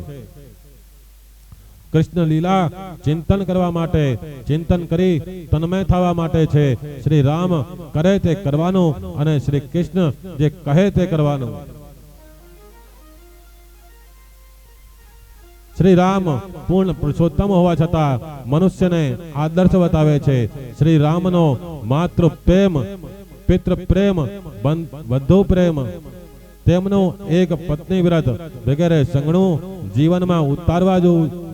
કૃષ્ણ લીલા ચિંતન કરવા માટે, ચિંતન કરી તન્મય થવા માટે છે. શ્રી રામ કરે તે કરવાનું અને શ્રી કૃષ્ણ જે કહે તે કરવાનું. શ્રી રામ પૂર્ણ પુરુષોત્તમ હોવા છતાં મનુષ્યને આદર્શ બતાવે છે. શ્રી રામનો માતૃ પ્રેમ, પિતૃ પ્રેમ, બંધુ પ્રેમ, તેમનું એક પત્ની વ્રત વગેરે સંગણું જીવનમાં ઉતારવા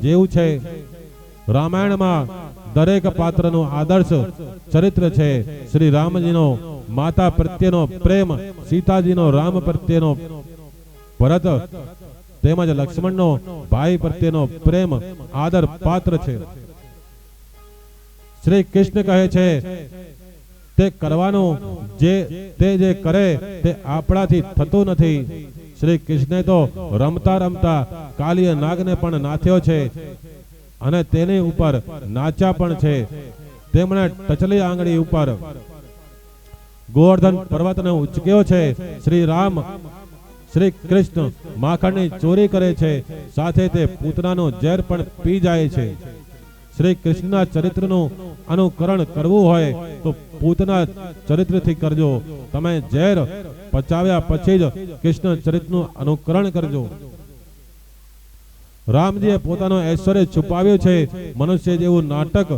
જેવું છે. રામાયણમાં દરેક પાત્રનું આદર્શ ચરિત્ર છે. શ્રી રામજીનો માતા પ્રત્યેનો પ્રેમ, સીતાજીનો રામ પ્રત્યેનો, ભરત તેમજ લક્ષ્મણનો ભાઈ પ્રત્યેનો પ્રેમ આદર પાત્ર છે. શ્રી કૃષ્ણ કહે છે તે કરવાનું, તે જે કરે તે આપણાથી થતું નથી. શ્રી કૃષ્ણે તો રમતા રમતા કાલિય નાગને પણ નાથ્યો છે અને તેની ઉપર નાચ્યા પણ છે. તેમણે ટચલી આંગળી ઉપર ગોવર્ધન પર્વતને ઉચક્યો છે. શ્રી કૃષ્ણ માખણની ચોરી કરે છે, સાથે તે પૂતનાનું ઝેર પણ પી જાય છે. શ્રી કૃષ્ણના ચરિત્રનું અનુકરણ કરવું હોય તો પૂતના ચરિત્રથી કરજો. તમે ઝેર પચાવ્યા પછી જ કૃષ્ણ ચરિત્રનું અનુકરણ કરજો. રામજીએ પોતાનું ઐશ્વર્ય છુપાવ્યું છે, મનુષ્ય જેવું નાટક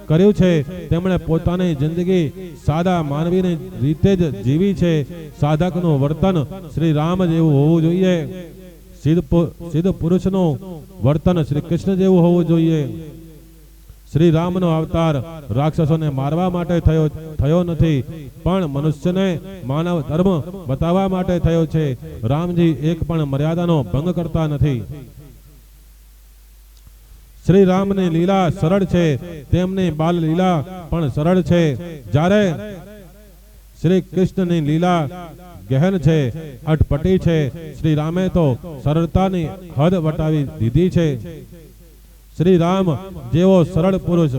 કર્યું છે. તેમણે પોતાની જિંદગી સાદા માનવીની રીતે જ જીવી છે. સાધકનું વર્તન શ્રી રામ જેવું હોવું જોઈએ. સિદ્ધ પુરુષનું વર્તન શ્રી કૃષ્ણ જેવું હોવું જોઈએ. શ્રી રામનો અવતાર રાક્ષસોને મારવા માટે થયો નથી, પણ મનુષ્યને માનવ ધર્મ બતાવવા માટે થયો છે. રામજી એક પણ મર્યાદાનો ભંગ કરતા નથી. શ્રી રામની લીલા સરળ છે, તેમની બાલ લીલા પણ સરળ છે. જ્યારે શ્રી કૃષ્ણની લીલા ગહેન છે, અટપટી છે. શ્રી રામે તો સરળતાની હદ વટાવી દીધી છે. શ્રી રામ જેવો સરળ પુરુષ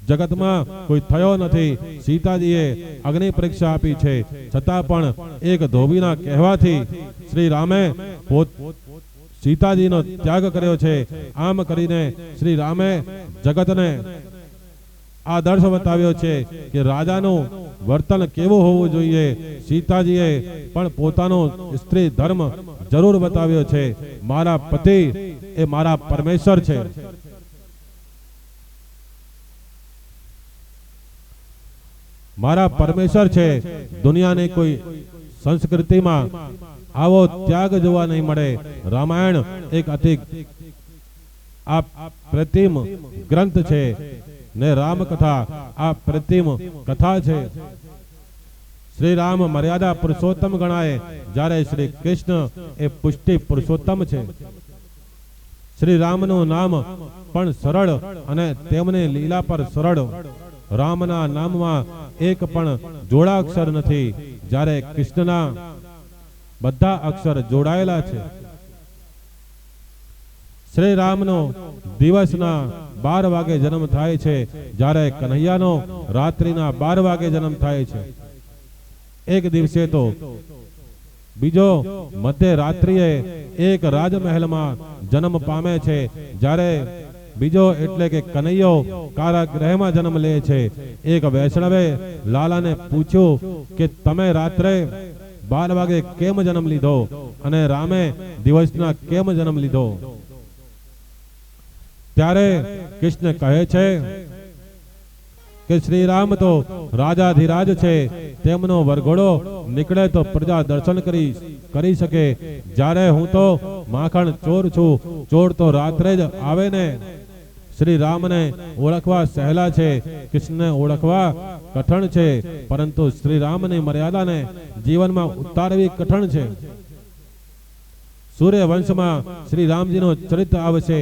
જગતમાં કોઈ થયો નથી. સીતાજીએ અગ્નિ પરીક્ષા આપી છે, છતાં પણ એક ધોબીના કહેવાથી શ્રી રામે સીતાજીનો ત્યાગ કર્યો છે. આમ કરીને શ્રી રામે જગતને આદર્શ બતાવ્યો છે કે રાજાનું વર્તન કેવું હોવું જોઈએ. સીતાજીએ પણ પોતાનો સ્ત્રી ધર્મ જરૂર બતાવ્યો છે. મારા પતિ એ મારા પરમેશ્વર છે. મારા પરમેશ્વર છે. દુનિયાની કોઈ સંસ્કૃતિમાં આવો ત્યાગ જોવા નહીં મળે. રામાયણ એક અતિ પ્રતિમ ગ્રંથ છે ને રામકથા આ પ્રતિમ કથા છે. શ્રી રામ મર્યાદા પુરુષોત્તમ ગણાય, જ્યારે શ્રી કૃષ્ણ એ પુષ્ટિ પુરુષોત્તમ છે. શ્રી રામનું નામ પણ સરળ અને તેમની લીલા પર સરળ. રામના નામમાં એક પણ જોડા અક્ષર નથી, જ્યારે કૃષ્ણના બધા અક્ષર જોડાયેલા છે. શ્રી રામનો દિવસના 12 વાગે જન્મ થાય છે, જ્યારે કન્હૈયાનો રાત્રિના 12 વાગે જન્મ થાય છે. એક દિવસે તો બીજો મધ્ય રાત્રિએ એક રાજમહેલમાં જન્મ પામે છે, જ્યારે બીજો એટલે કે કનૈયો કારાગૃહમાં જન્મ લે છે. એક વૈષ્ણવે લાલાને પૂછ્યું કે તમે રાત્રે 12 વાગે કેમ જન્મ લીધો અને રામે દિવસના કેમ જન્મ લીધો? ત્યારે કૃષ્ણ કહે છે કે શ્રી રામ તો રાજાધિરાજ છે, તેમનો વરઘોડો નીકળે તો પ્રજા દર્શન કરી શકે, જ્યારે હું તો માખણ ચોર છું, ચોર તો રાત્રે જ આવે ને. શ્રી રામને ઓળખવા સહેલા છે, કૃષ્ણને ઓળખવા કઠણ છે, પરંતુ શ્રી રામની મર્યાદાને જીવનમાં ઉતારવી કઠણ છે. સૂર્યવંશમાં શ્રી રામજીનું ચરિત્ર આવશે.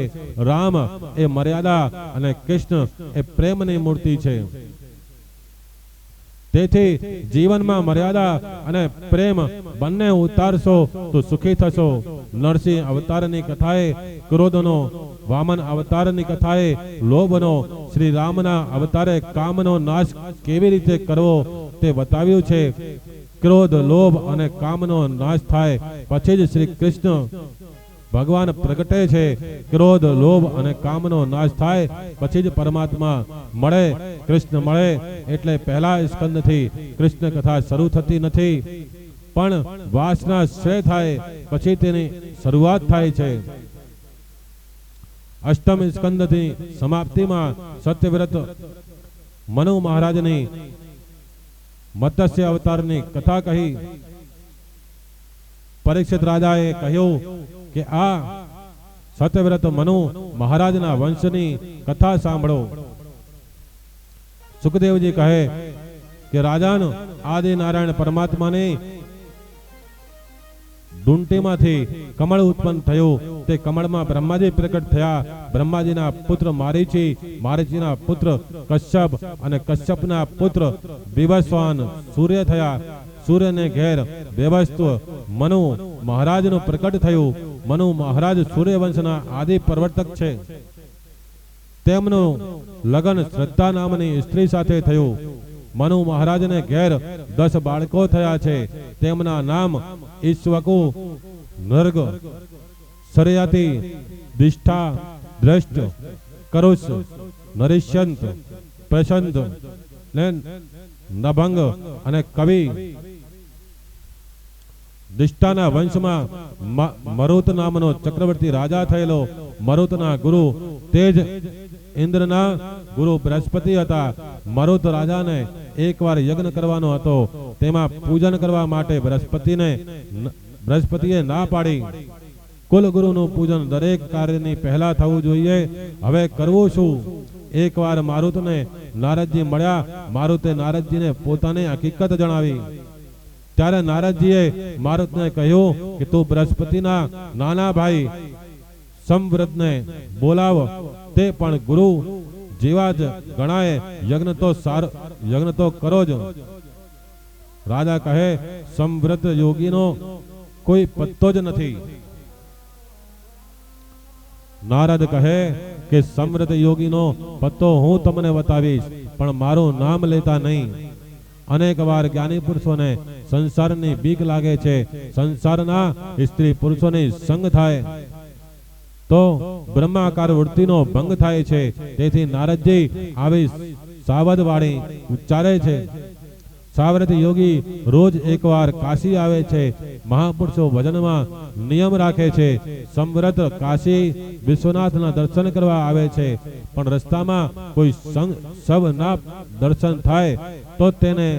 રામ એ મર્યાદા અને કૃષ્ણ એ પ્રેમની મૂર્તિ છે. તેથી જીવનમાં મર્યાદા અને પ્રેમ બંને ઉતારશો તો સુખી થશો. નરસિંહ અવતારની કથાએ ક્રોધનો, વામન અવતારની કથાએ લોભનો, શ્રી રામના અવતારે કામનો નાશ કેવી રીતે કરવો તે બતાવ્યું છે. ક્રોધ, લોભ અને કામનો નાશ થાય પછી જ શ્રી કૃષ્ણ ભગવાન પ્રગટે છે. ક્રોધ, લોભ અને કામનો નાશ થાય પછી જ પરમાત્મા મળે, કૃષ્ણ મળે. એટલે પહેલા સ્કંદથી કૃષ્ણ કથા શરૂ થતી નથી, પણ વાસના ક્ષય થાય પછી તેની શરૂઆત થાય છે. અષ્ટમ સ્કંદથી સમાપ્તિમાં સત્યવ્રત મનુ મહારાજની મત્સ્ય અવતારની કથા કહી. પરીક્ષિત રાજાએ કહ્યું કે આ સત્યવ્રત મનુ મહારાજના વંશની કથા સાંભળો. સુખદેવજી કહે કે રાજન, આદિ નારાયણ પરમાત્માની ડુંટીમાંથી કમળ ઉત્પન્ન થયું. તે કમળમાં બ્રહ્માજી પ્રકટ થયા. બ્રહ્માજીના પુત્ર મારીચી, મારીચીના પુત્ર કશ્યપ અને કશ્યપના પુત્ર વિવસ્વાન સૂર્ય થયા. સૂર્યને ઘેર દેવસ્વ મનુ મહારાજનું પ્રકટ થયું. મનુ મહારાજ સૂર્યવંશના આદિ પ્રવર્તક છે. તેમનું લગ્ન શ્રદ્ધા નામની સ્ત્રી સાથે થયું. મનુ મહારાજને ઘેર 10 બાળકો થયા છે. તેમના નામ ઈશ્વકુ, નર્ગ, સરયતિ, દિષ્ઠા, દ્રષ્ટ, કરુષ, નરિષ્યંત, પ્રશંત, નભંગ અને કવિ. દિષ્ટાના વંશમાં મરુત નામનો ચક્રવર્તી રાજા થયેલો. મરુતના ગુરુ તેજ ઇન્દ્રના ગુરુ બૃહસ્પતિ હતા. મરુત રાજાને એકવાર યજ્ઞ કરવાનો હતો. તેમાં પૂજન કરવા માટે બૃહસ્પતિએ ના પાડી. કુલગુરુનું પૂજન દરેક કાર્યની પહેલા થવું જોઈએ. હવે કરવું શું? એકવાર મારુતને નારદજી મળ્યા. મારુતે નારદજીને પોતાની હકીકત જણાવી. ત્યારે નારદજીએ મારુતને કહ્યું કે તું બૃહસ્પતિના નાના ભાઈ સંવ્રતને બોલાવ. તે પણ ગુરુ જેવા જ ગણાય. યજ્ઞ તો કરો જ. રાજા કહે સંવ્રત યોગીનો કોઈ પત્તો જ નથી. નારદ કહે કે સંવ્રત યોગીનો પત્તો હું તમને બતાવીશ, પણ મારું નામ લેતા નહીં. અનેક વાર જ્ઞાની પુરુષોને સંસારની બીક લાગે છે. સંસારના સ્ત્રી પુરુષોની સંગ થાય તો બ્રહ્માકાર વૃત્તિનો ભંગ થાય છે. તેથી નારદજી આવી સાવધ વાણી ઉચ્ચારે છે. સાવ્રત યોગી રોજ એકવાર કાશી આવે છે. મહાપુરુષો ભજનમાં નિયમ રાખે છે. સંવ્રત કાશી વિશ્વનાથના દર્શન કરવા આવે છે. પણ રસ્તામાં કોઈ શવના દર્શન થાય તો તેને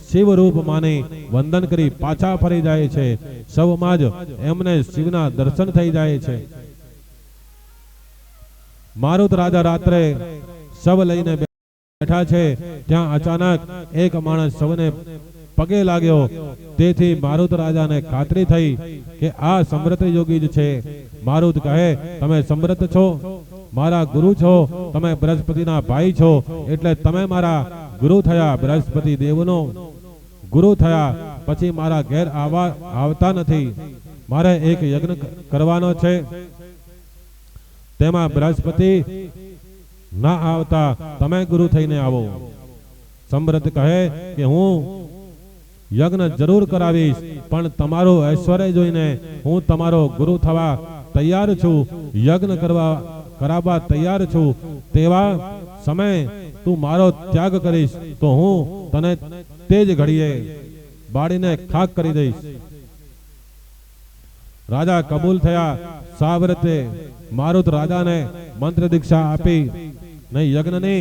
શિવરૂપ માની વંદન કરી પાછા ફરી જાય છે. શવમાં જ એમને શિવના દર્શન થઈ જાય છે. મારુત રાજા રાત્રે શવ લઈને બેઠા છે. ત્યાં અચાનક એક માણસ સૌને પગે લાગ્યો. તેથી મારુત રાજાને ખાતરી થઈ કે આ સંવ્રત યોગી જ છે. મારુત કહે તમે સંવ્રત છો, મારા ગુરુ છો, તમે બૃહસ્પતિના ભાઈ છો, એટલે તમે મારા ગુરુ થયા. બૃહસ્પતિ દેવનો ગુરુ થયા પછી મારા ઘેર આવતા નથી. મારે એક યજ્ઞ કરવાનો છે. તેમાં બૃહસ્પતિ ના આવતા તમે ગુરુ થઈને આવો. સંવ્રત કહે કે હું યજ્ઞ જરૂર કરાવીશ, પણ તમારું ઐશ્વર્ય જોઈને હું તમારો ગુરુ થવા તૈયાર છું. યજ્ઞ કરાવવા તૈયાર છું. તેવા સમય તું મારો ત્યાગ કરીશ તો હું તને તે જ ઘડીએ બાળીને ખાક કરી દઈશ. રાજા કબૂલ થયા. સાવ્રતે મારુત રાજાને મંત્ર દીક્ષા આપી ને યજ્ઞની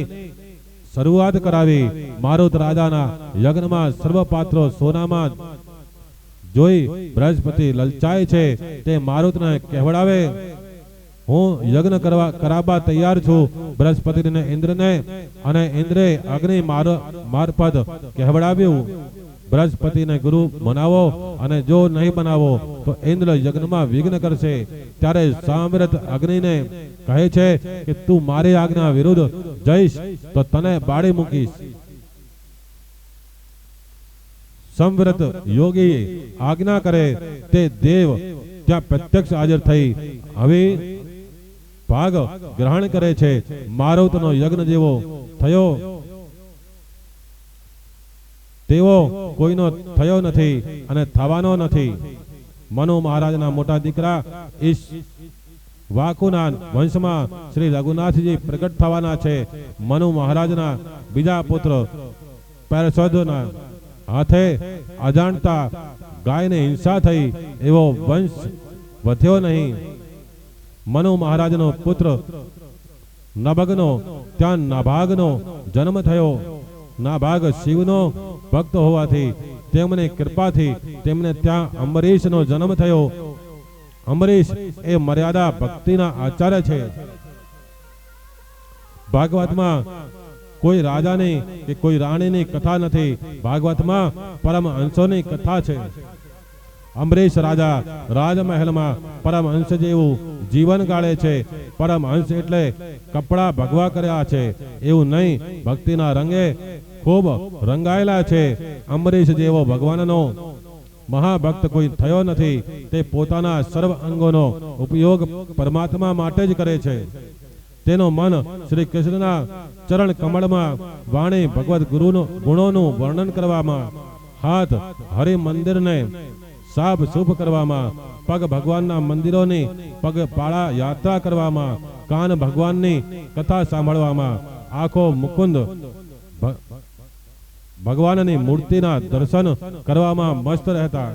શરૂઆત કરાવી. મારુત રાજાના યજ્ઞમાં સર્વ પાત્રો સોનામાં જોઈ બૃહસ્પતિ લલચાય છે. તે મારુતને કહેવડાવે હું યજ્ઞ કરાવવા તૈયાર છું. બૃહસ્પતિને ઇન્દ્રને અને ઇન્દ્રે અગ્નિ મારફત કહેવડાવ્યું બૃહસ્પતિને ગુરુ બનાવો, અને જો નહીં બનાવો તો ઇન્દ્ર યજ્ઞમાં વિઘ્ન કરશે. ત્યારે સામ્રત અગ્નિને કહે છે કે તું મારી આજ્ઞા વિરુદ્ધ જઈશ તો તને બાળી મૂકીશ. સંવ્રત યોગી આજ્ઞા કરે તે દેવ ત્યાં પ્રત્યક્ષ હાજર થઈ હવે ભાગ ગ્રહણ કરે છે. મારુતનો યજ્ઞ જેવો થયો તેવો કોઈનો થયો નથી અને થવાનો નથી. મનુ મહારાજના મોટા દીકરા વાકુના વંશમાં શ્રી રઘુનાથજી પ્રગટ થવાના છે. મનુ મહારાજના બીજા પુત્ર પૈરસોદના હાથે અજાણતા ગાયને હિંસા થઈ એવો વંશ વધ્યો નહીં. મનુ મહારાજનો પુત્ર નભગનો ત્યાં નાભાગનો જન્મ થયો. નાભાગ શિવનો ભક્ત હોવાથી તેમની કૃપાથી તેમને ત્યાં અંબરીશનો જન્મ થયો. અંબરીશ એ મર્યાદા ભક્તિના આચાર્ય છે. ભાગવતમાં કોઈ રાજાની કે કોઈ રાણીની કથા નથી. ભાગવતમાં પરમહંસોની કથા છે. અંબરીશ રાજા રાજમહેલમાં પરમહંસ જેવું જીવન ગાળે છે. પરમહંસ એટલે કપડા ભગવા કર્યા છે એવું નહીં, ભક્તિના રંગે ખૂબ રંગાયેલા છે. અંબરીશ જેવો ભગવાનનો મહાભક્ત કોઈ થયો નથી. તે પોતાના સર્વ અંગોનો ઉપયોગ પરમાત્મા માટે જ કરે છે. તેનો મન શ્રી કૃષ્ણના ચરણ કમળમાં, વાણી ભગવત ગુણોનું વર્ણન કરવામાં, હાથ હરિ મંદિરને સાફ શુભ કરવામાં, પગ ભગવાનના મંદિરોની પગપાળા યાત્રા કરવામાં, કાન ભગવાનની કથા સાંભળવામાં, આંખો મુકુંદ ભગવાનની મૂર્તિના દર્શન કરવામાં મસ્ત રહેતા.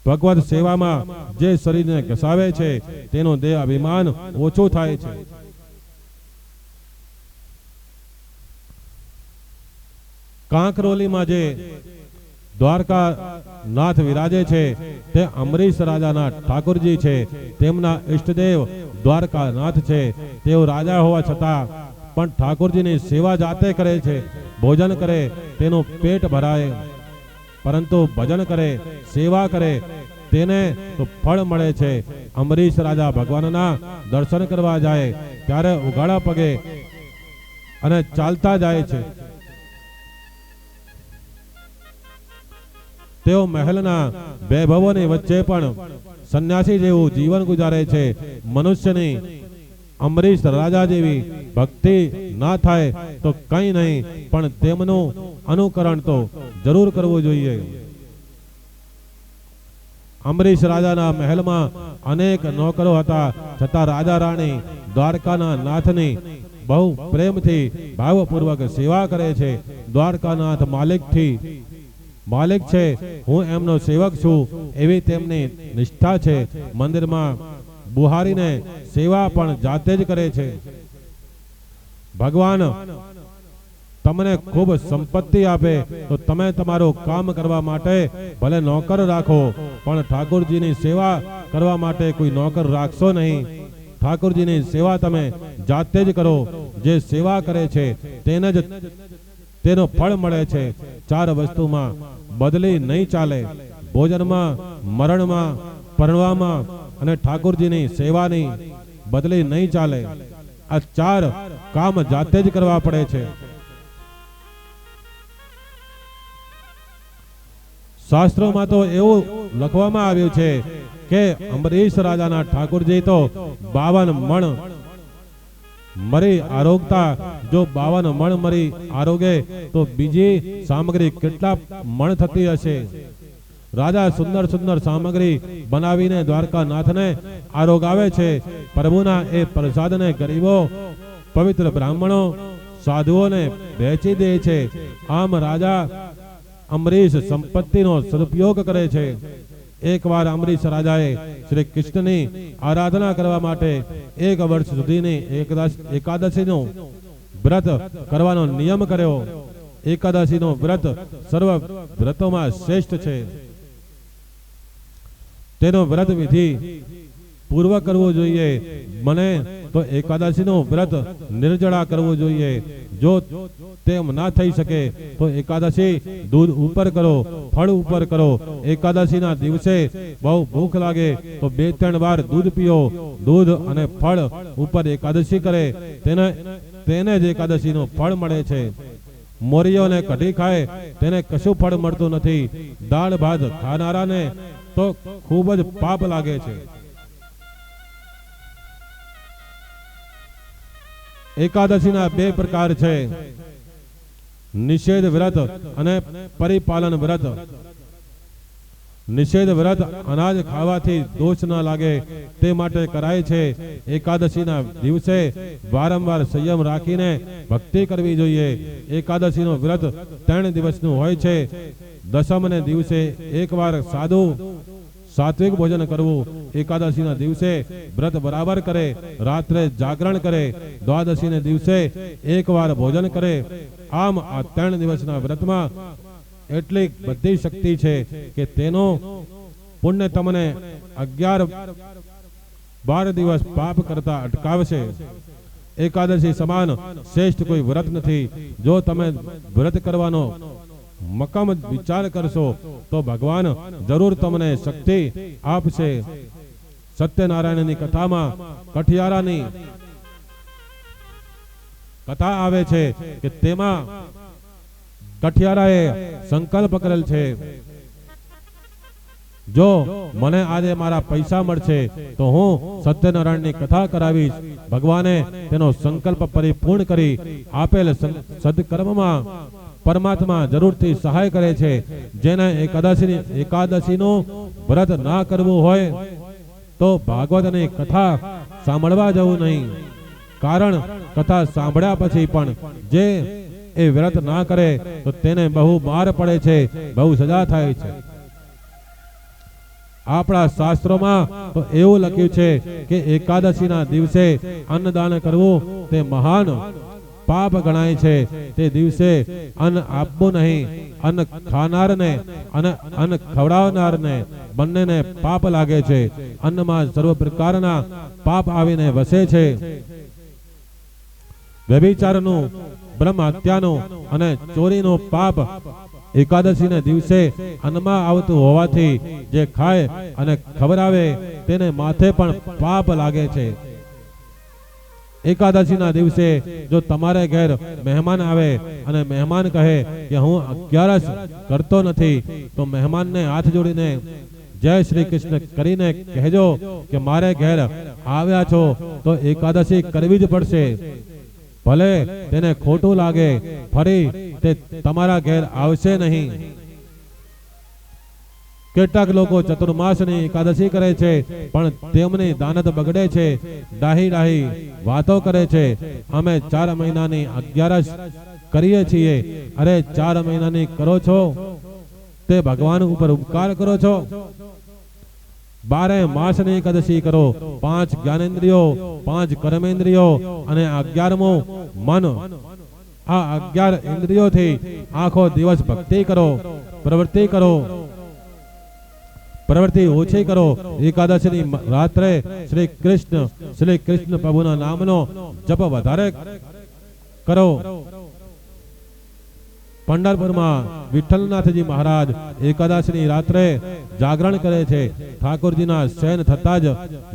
ભગવત સેવામાં જે શરીરને ઘસાવે છે તેનું દેહ અભિમાન ઓછું થાય છે. કાંકરોલીમાં જે દ્વારકા નાથ વિરાજે છે તે અમરીશ રાજાના ઠાકોરજી છે. તેમના ઈષ્ટદેવ દ્વારકા નાથ છે. તેઓ રાજા હોવા છતાં પણ ઠાકોરજીની સેવા જાતે કરે છે. ભોજન કરે તેનું પેટ ભરાય, પરંતુ ભજન કરે, સેવા કરે તેને તો ફળ મળે છે. અમરીશ રાજા ભગવાનના દર્શન કરવા જાય ત્યારે ઉઘાડા પગે અને ચાલતા જાય છે. તેઓ મહેલના વૈભવોની વચ્ચે પણ સંન્યાસી જેવું જીવન ગુજારે છે. મનુષ્યની અમરીશ રાજા જેવી ભક્તિ ના થાય તો કંઈ નહીં, પણ તેમનું અનુકરણ તો જરૂર કરવું જોઈએ. અમરીશ રાજાના મહેલમાં અનેક નોકરો હતા, છતાં રાજા રાણી દ્વારકાના નાથની બહુ પ્રેમથી ભાવપૂર્વક સેવા કરે છે. દ્વારકાનાથ માલિક છે, હું એમનો સેવક છું એવી તેમની નિષ્ઠા છે. મંદિરમાં બુહારીને સેવા પણ જાતે જ કરે છે. ભગવાન તમને ખૂબ સંપત્તિ આપે તો તમે તમારું કામ કરવા માટે ભલે નોકર રાખો, પણ ઠાકોરજીની સેવા કરવા માટે કોઈ નોકર રાખશો નહીં. ઠાકોરજીની સેવા તમે જાતે જ કરો. જે સેવા કરે છે તેને જ તેનો ફળ મળે છે. 4 વસ્તુમાં બદલી નહીં ચાલે: ભોજનમાં, મરણમાં, પરણવામાં અને ઠાકોરજીની સેવાની બદલી નહીં ચાલે. આ 4 કામ જાતે જ કરવા પડે છે. શાસ્ત્રોમાં તો એવું લખવામાં આવ્યું છે કે અમરીશ રાજાના ઠાકોરજી તો 52 મણ મરી આરોગતા. જો 52 મણ મરી આરોગે તો બીજી સામગ્રી કેટલા મણ થતી હશે. રાજા સુંદર સુંદર સામગ્રી બનાવીને દ્વારકા નાથને આરોગાવે છે. પ્રભુના એ પ્રસાદને ગરીબો, પવિત્ર બ્રાહ્મણો, સાધુઓને વહેંચી દે છે. આમ રાજા અમરીશ સંપત્તિનો સદુપયોગ કરે છે. એકવાર અમરીશ રાજાએ શ્રી કૃષ્ણની આરાધના કરવા માટે 1 વર્ષ સુધીની એકાદશીનો વ્રત કરવાનો નિયમ કર્યો. એકાદશીનો વ્રત સર્વ વ્રતોમાં શ્રેષ્ઠ છે. તેનો વ્રત વિધિ પૂર્વ કરવું જોઈએ. મને તો એકાદશીનો વ્રત નિર્જળા કરવું જોઈએ. જો તેમ ના થઈ શકે તો એકાદશી દૂધ ઉપર કરો, ફળ ઉપર કરો. એકાદશીના દિવસે બહુ ભૂખ લાગે તો 2-3 વાર દૂધ પીઓ. દૂધ અને ફળ ઉપર એકાદશી કરે તેને જ એકાદશીનું ફળ મળે છે. મોરીઓ અને કઢી ખાય તેને કશું ફળ મળતું નથી. દાળ ભાત ખાનારાને તો ખૂબ જ પાપ લાગે છે. એકાદશીના 2 પ્રકાર છે: નિષેધ વ્રત અને પરિપાલન વ્રત. નિષેધ વ્રત અનાજ ખાવાથી દોષ ન લાગે તે માટે કરાય છે. એકાદશીના દિવસે વારંવાર સંયમ રાખીને ભક્તિ કરવી જોઈએ. એકાદશીનું વ્રત 3 દિવસનું હોય છે. દશમને દિવસે એકવાર સાત્વિક ભોજન કરવું. એકાદશીના દિવસે વ્રત બરાબર કરે, રાત્રે જાગરણ કરે. દ્વાદશીને દિવસે એકવાર ભોજન કરે. આમ આ 3 દિવસના વ્રતમાં એટલી બધી શક્તિ છે કે તેનો પુણ્ય તમને 11-12 દિવસ પાપ કરતા અટકાવશે. એકાદશી સમાન શ્રેષ્ઠ કોઈ વ્રત નથી. જો તમે વ્રત કરવાનો મક્કમ વિચાર કરશો તો ભગવાન જરૂર તમને શક્તિ આપશે. સત્યનારાયણની કથામાં કઠિયારાની કથા આવે છે કે તેમાં કઠિયારાએ સંકલ્પ કરેલ છે, જો મને આજે મારા પૈસા મળશે તો હું સત્યનારાયણની કથા કરાવીશ. ભગવાને તેનો સંકલ્પ પરિપૂર્ણ કરી આપેલ સદકર્મમાં પરમાત્મા જરૂરથી સહાય કરે છે. જેને એકાદશીનું વ્રત ના કરવું હોય તો ભાગવતની કથા સાંભળવા જવું નહીં. કારણ કથા સાંભળ્યા પછી પણ જે એ વ્રત ના કરે તો તેને બહુ માર પડે છે, બહુ સજા થાય છે. આપણા શાસ્ત્રોમાં તો એવું લખ્યું છે કે એકાદશીના દિવસે અન્નદાન કરવું તે મહાન પાપ ગણાય છે. તે દિવસે અન્ન આપવું નહીં. અન્ન ખાનારને અને અન્ન ખવડાવનારને બંનેને પાપ લાગે છે. અન્નમાં સર્વ પ્રકારના પાપ આવીને વસે છે. વ્યભિચારનું, બ્રહ્મ હત્યાનું અને ચોરીનું પાપ એકાદશીને દિવસે અન્નમાં આવતું હોવાથી જે ખાય અને ખવડાવે તેને માથે પણ પાપ લાગે છે. એકાદશીના દિવસે જો તમારે ઘેર મહેમાન આવે અને મહેમાન કહે કે હું 11 કરતો નથી, તો મહેમાનને હાથ જોડીને જય શ્રી કૃષ્ણ કરીને કહેજો કે મારે ઘેર આવ્યા છો તો એકાદશી કરવી જ પડશે. ભલે તેને ખોટું લાગે, ફરી તે તમારા ઘેર આવશે નહીં. કેટલાક લોકો ચતુર્માસની એકાદશી કરે છે, પણ તેમની દાનત બગડે છે. ડાહી ડાહી વાતો કરે છે. અમે 4 મહિનાની 11 કરીએ છીએ. અરે 4 મહિનાની કરો છો તે ભગવાન ઉપર ઉપકાર કરો છો. 12 માસની એકાદશી કરો. 5 જ્ઞાનેન્દ્રિયો, 5 કર્મેન્દ્રિયો અને 11મો મન. આ 11 ઇન્દ્રિયોથી આખો દિવસ ભક્તિ કરો, પ્રવૃત્તિ કરો. પ્રવૃત્તિ ઓછી કરો. એકાદશીની રાત્રે શ્રી કૃષ્ણ પ્રભુના નામનો જપ વધારે કરો. પંઢરપુરમાં વિઠ્ઠલનાથજી મહારાજ એકાદશીની રાત્રે જાગરણ કરે છે. ઠાકોરજીના શયન થતા જ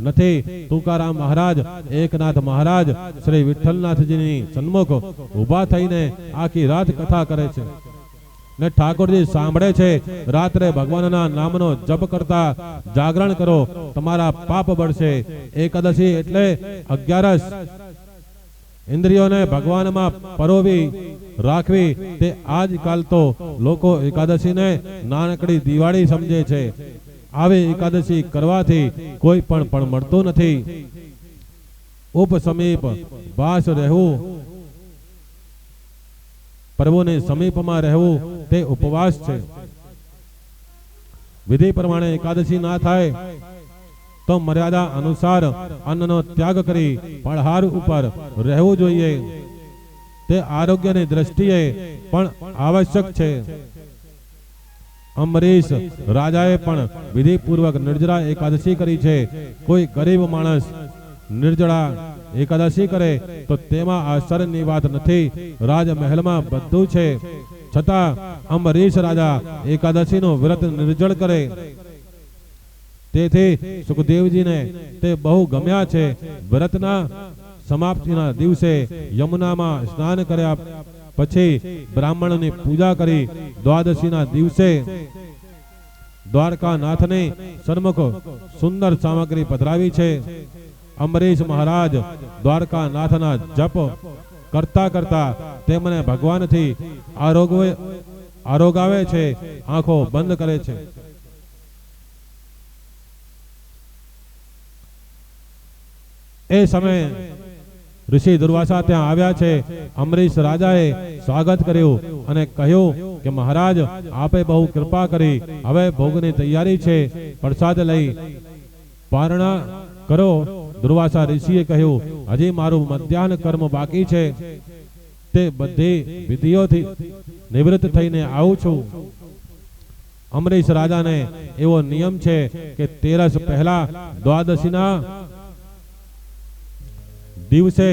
નથી. તુકારામ મહારાજ, એકનાથ મહારાજ શ્રી વિઠ્ઠલનાથજીની સન્મુખ ઊભા થઈને આખી રાત કથા કરે છે ને ઠાકોરજી સાંભળે છે. રાત્રે ભગવાનના નામનો જપ કરતા જાગરણ કરો, તમારા પાપ બળશે. એકાદશી એટલે 11 ઇન્દ્રિયોને ભગવાનમાં પરોવી રાખવી. તે આજકાલ તો લોકો એકાદશીને નાનકડી દિવાળી સમજે છે. આવી એકાદશી કરવાથી કોઈ પણ મળતું નથી. ઉપસમીપ વાસ રહેવું, પ્રભુની સમીપમાં રહેવું તે ઉપવાસ છે. વિધિ પ્રમાણે એકાદશી ના થાય તો મર્યાદા અનુસાર અન્નનો ત્યાગ કરી ફળાહાર ઉપર રહેવું જોઈએ. તે આરોગ્યની દ્રષ્ટિએ પણ આવશ્યક છે. અંબરીશ રાજાએ પણ વિધિપૂર્વક નિર્જળા એકાદશી કરી છે. કોઈ ગરીબ માણસ નિર્જળા એકાદશી કરે તો તેમાં આશ્ચર્યની વાત નથી. રાજમહેલમાં બધું છે, છતાં અંબરીશ રાજા એકાદશીનું વ્રત નિર્જળ કરે. તેથી સુખદેવજીને તે બહુ ગમ્યા છે. વ્રતના સમાપ્તિના દિવસે યમુનામાં સ્નાન કર્યા પછી બ્રાહ્મણની પૂજા કરી દ્વાદશીના દિવસે દ્વારકાનાથની સન્મુખ સુંદર સામગ્રી પધરાવી છે. અંબરીશ મહારાજ દ્વારકાનાથના જપ કરતા કરતા તેમને ભગવાનથી આરોગાવે છે, આંખો બંધ કરે છે. એ સમયે ઋષિ દુર્વાસા ત્યાં આવ્યા છે. અંબરીશ રાજાએ સ્વાગત કર્યું અને કહ્યું કે મહારાજ, આપે બહુ કૃપા કરી. હવે ભોગની તૈયારી છે. પ્રસાદ લઈ પારણા કરો. દુર્વાસા ઋષિએ કહ્યું, હજી મારું મધ્યાહન કર્મ બાકી છે. તે બધી વિધિઓથી નિવૃત્ત થઈને આવું છું. અંબરીશ રાજાને એવો નિયમ છે કે 13 પહેલા દ્વાદશીના દિવસે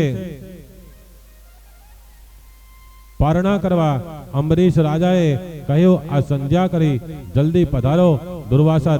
પારણા કરવા. અંબરીશ રાજાએ કહ્યું, આ સંધ્યા કરી જલ્દી પધારો. દુર્વાસા